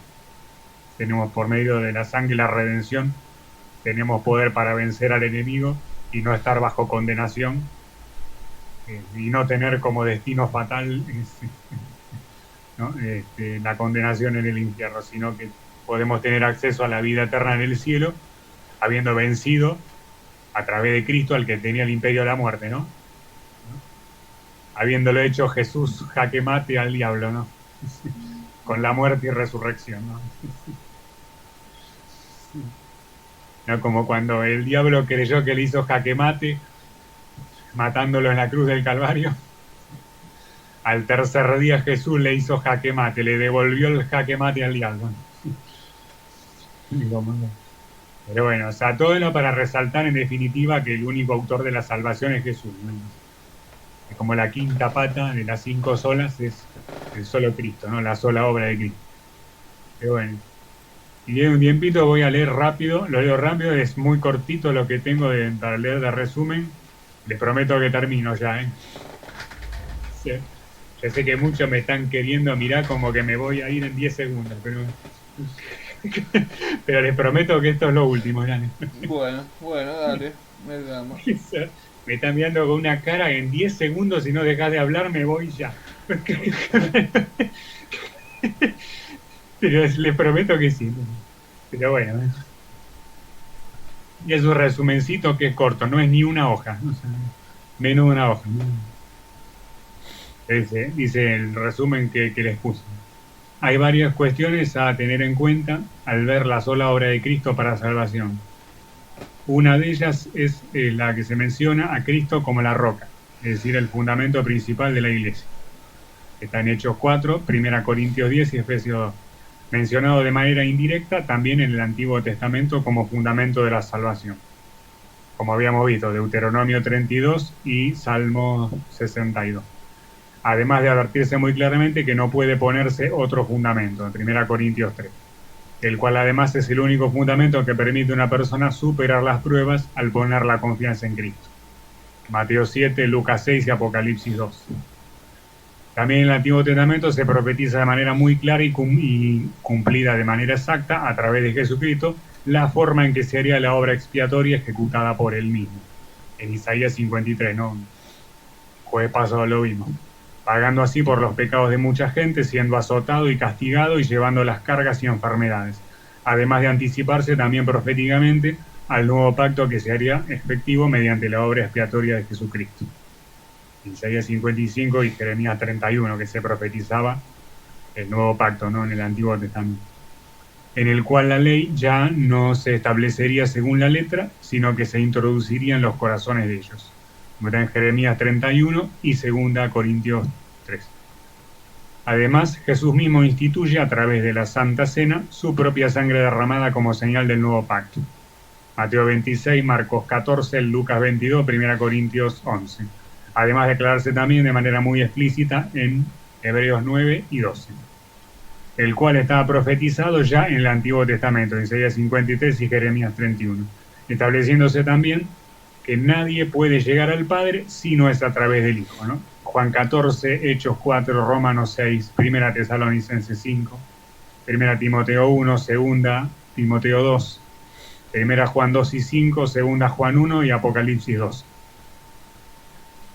Tenemos por medio de la sangre la redención, tenemos poder para vencer al enemigo y no estar bajo condenación, y no tener como destino fatal ¿no? La condenación en el infierno, sino que podemos tener acceso a la vida eterna en el cielo, habiendo vencido a través de Cristo al que tenía el imperio de la muerte, ¿no? Habiéndolo hecho Jesús jaque mate al diablo, ¿no? Con la muerte y resurrección, ¿no? ¿No? Como cuando el diablo creyó que le hizo jaque mate, matándolo en la cruz del Calvario. Al tercer día Jesús le hizo jaque mate, le devolvió el jaque mate al diablo. Pero bueno, o sea, todo era para resaltar en definitiva que el único autor de la salvación es Jesús, ¿no? Es como la quinta pata de las 5 solas es el solo Cristo, ¿no? La sola obra de Cristo. Pero bueno, y de un tiempito voy a leer rápido, lo leo rápido, es muy cortito lo que tengo para leer de resumen. Les prometo que termino ya, ¿eh? Sí. Yo sé que muchos me están queriendo mirar como que me voy a ir en 10 segundos, pero les prometo que esto es lo último, ¿ya? Bueno, dale, me damos. Me están mirando con una cara, en 10 segundos, si no dejas de hablar, me voy ya. Pero les prometo que sí. Pero bueno, y es un resumencito que es corto, no es ni una hoja, o sea, menos de una hoja. Dice el resumen que les puse. Hay varias cuestiones a tener en cuenta al ver la sola obra de Cristo para salvación. Una de ellas es la que se menciona a Cristo como la roca, es decir, el fundamento principal de la iglesia. Está en Hechos 4, 1 Corintios 10 y Efesios 2. Mencionado de manera indirecta también en el Antiguo Testamento como fundamento de la salvación. Como habíamos visto, Deuteronomio 32 y Salmo 62. Además de advertirse muy claramente que no puede ponerse otro fundamento, en 1 Corintios 3, el cual además es el único fundamento que permite a una persona superar las pruebas al poner la confianza en Cristo. Mateo 7, Lucas 6 y Apocalipsis 2. También en el Antiguo Testamento se profetiza de manera muy clara y cumplida de manera exacta a través de Jesucristo la forma en que se haría la obra expiatoria ejecutada por él mismo. En Isaías 53, ¿no? Jueves pasado lo vimos. Pagando así por los pecados de mucha gente, siendo azotado y castigado y llevando las cargas y enfermedades, además de anticiparse también proféticamente al nuevo pacto que se haría efectivo mediante la obra expiatoria de Jesucristo. Isaías 55 y Jeremías 31, que se profetizaba el nuevo pacto, ¿no? En el Antiguo Testamento. en el cual la ley ya no se establecería según la letra, sino que se introduciría en los corazones de ellos. Como está en Jeremías 31 y 2 Corintios 3. Además, Jesús mismo instituye a través de la Santa Cena su propia sangre derramada como señal del nuevo pacto. Mateo 26, Marcos 14, Lucas 22, 1 Corintios 11. Además de declararse también de manera muy explícita en Hebreos 9 y 12, el cual estaba profetizado ya en el Antiguo Testamento, en Isaías 53 y Jeremías 31, estableciéndose también que nadie puede llegar al Padre si no es a través del Hijo, ¿no? Juan 14, Hechos 4, Romanos 6, 1 Tesalonicenses 5, 1 Timoteo 1, 2 Timoteo 2, 1 Juan 2 y 5, 2 Juan 1 y Apocalipsis 2.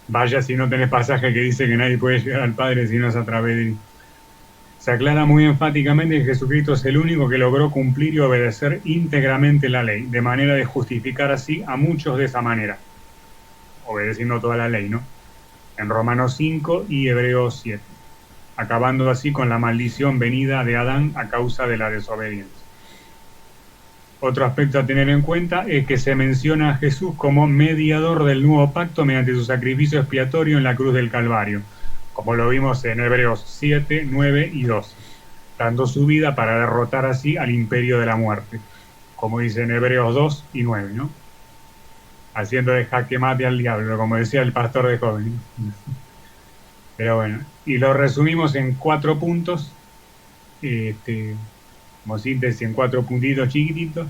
Vaya si no tenés pasaje que dice que nadie puede llegar al Padre si no es a través de él. Se aclara muy enfáticamente que Jesucristo es el único que logró cumplir y obedecer íntegramente la ley, de manera de justificar así a muchos de esa manera, obedeciendo toda la ley, ¿no? En Romanos 5 y Hebreos 7, acabando así con la maldición venida de Adán a causa de la desobediencia. Otro aspecto a tener en cuenta es que se menciona a Jesús como mediador del nuevo pacto mediante su sacrificio expiatorio en la cruz del Calvario, como lo vimos en Hebreos 7, 9 y 12, dando su vida para derrotar así al imperio de la muerte, como dice en Hebreos 2 y 9, ¿no? Haciendo de jaque mate al diablo, como decía el pastor de joven. Pero bueno, y lo resumimos en 4 puntos, como síntesis en 4 puntitos chiquititos.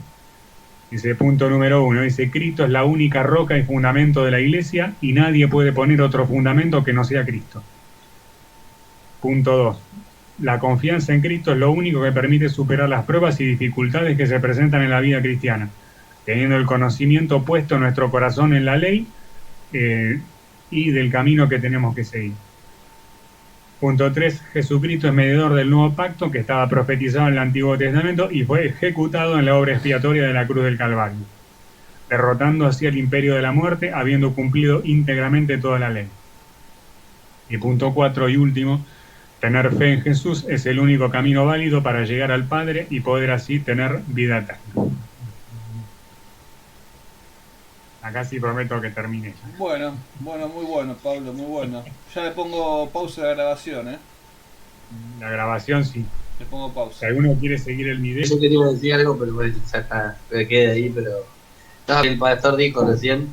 Dice, punto número 1, dice, Cristo es la única roca y fundamento de la iglesia y nadie puede poner otro fundamento que no sea Cristo. Punto 2, la confianza en Cristo es lo único que permite superar las pruebas y dificultades que se presentan en la vida cristiana, teniendo el conocimiento puesto en nuestro corazón en la ley y del camino que tenemos que seguir. Punto 3, Jesucristo es mediador del nuevo pacto que estaba profetizado en el Antiguo Testamento y fue ejecutado en la obra expiatoria de la cruz del Calvario, derrotando así el imperio de la muerte, habiendo cumplido íntegramente toda la ley. Y punto 4 y último, tener fe en Jesús es el único camino válido para llegar al Padre y poder así tener vida eterna. Acá sí prometo que termine. Bueno, muy bueno, Pablo, muy bueno. Ya le pongo pausa a la grabación, ¿eh? La grabación sí. Le pongo pausa. Si alguno quiere seguir el video. Yo quería decir algo, pero bueno, ya está, me quedé ahí, pero... No, el pastor dijo recién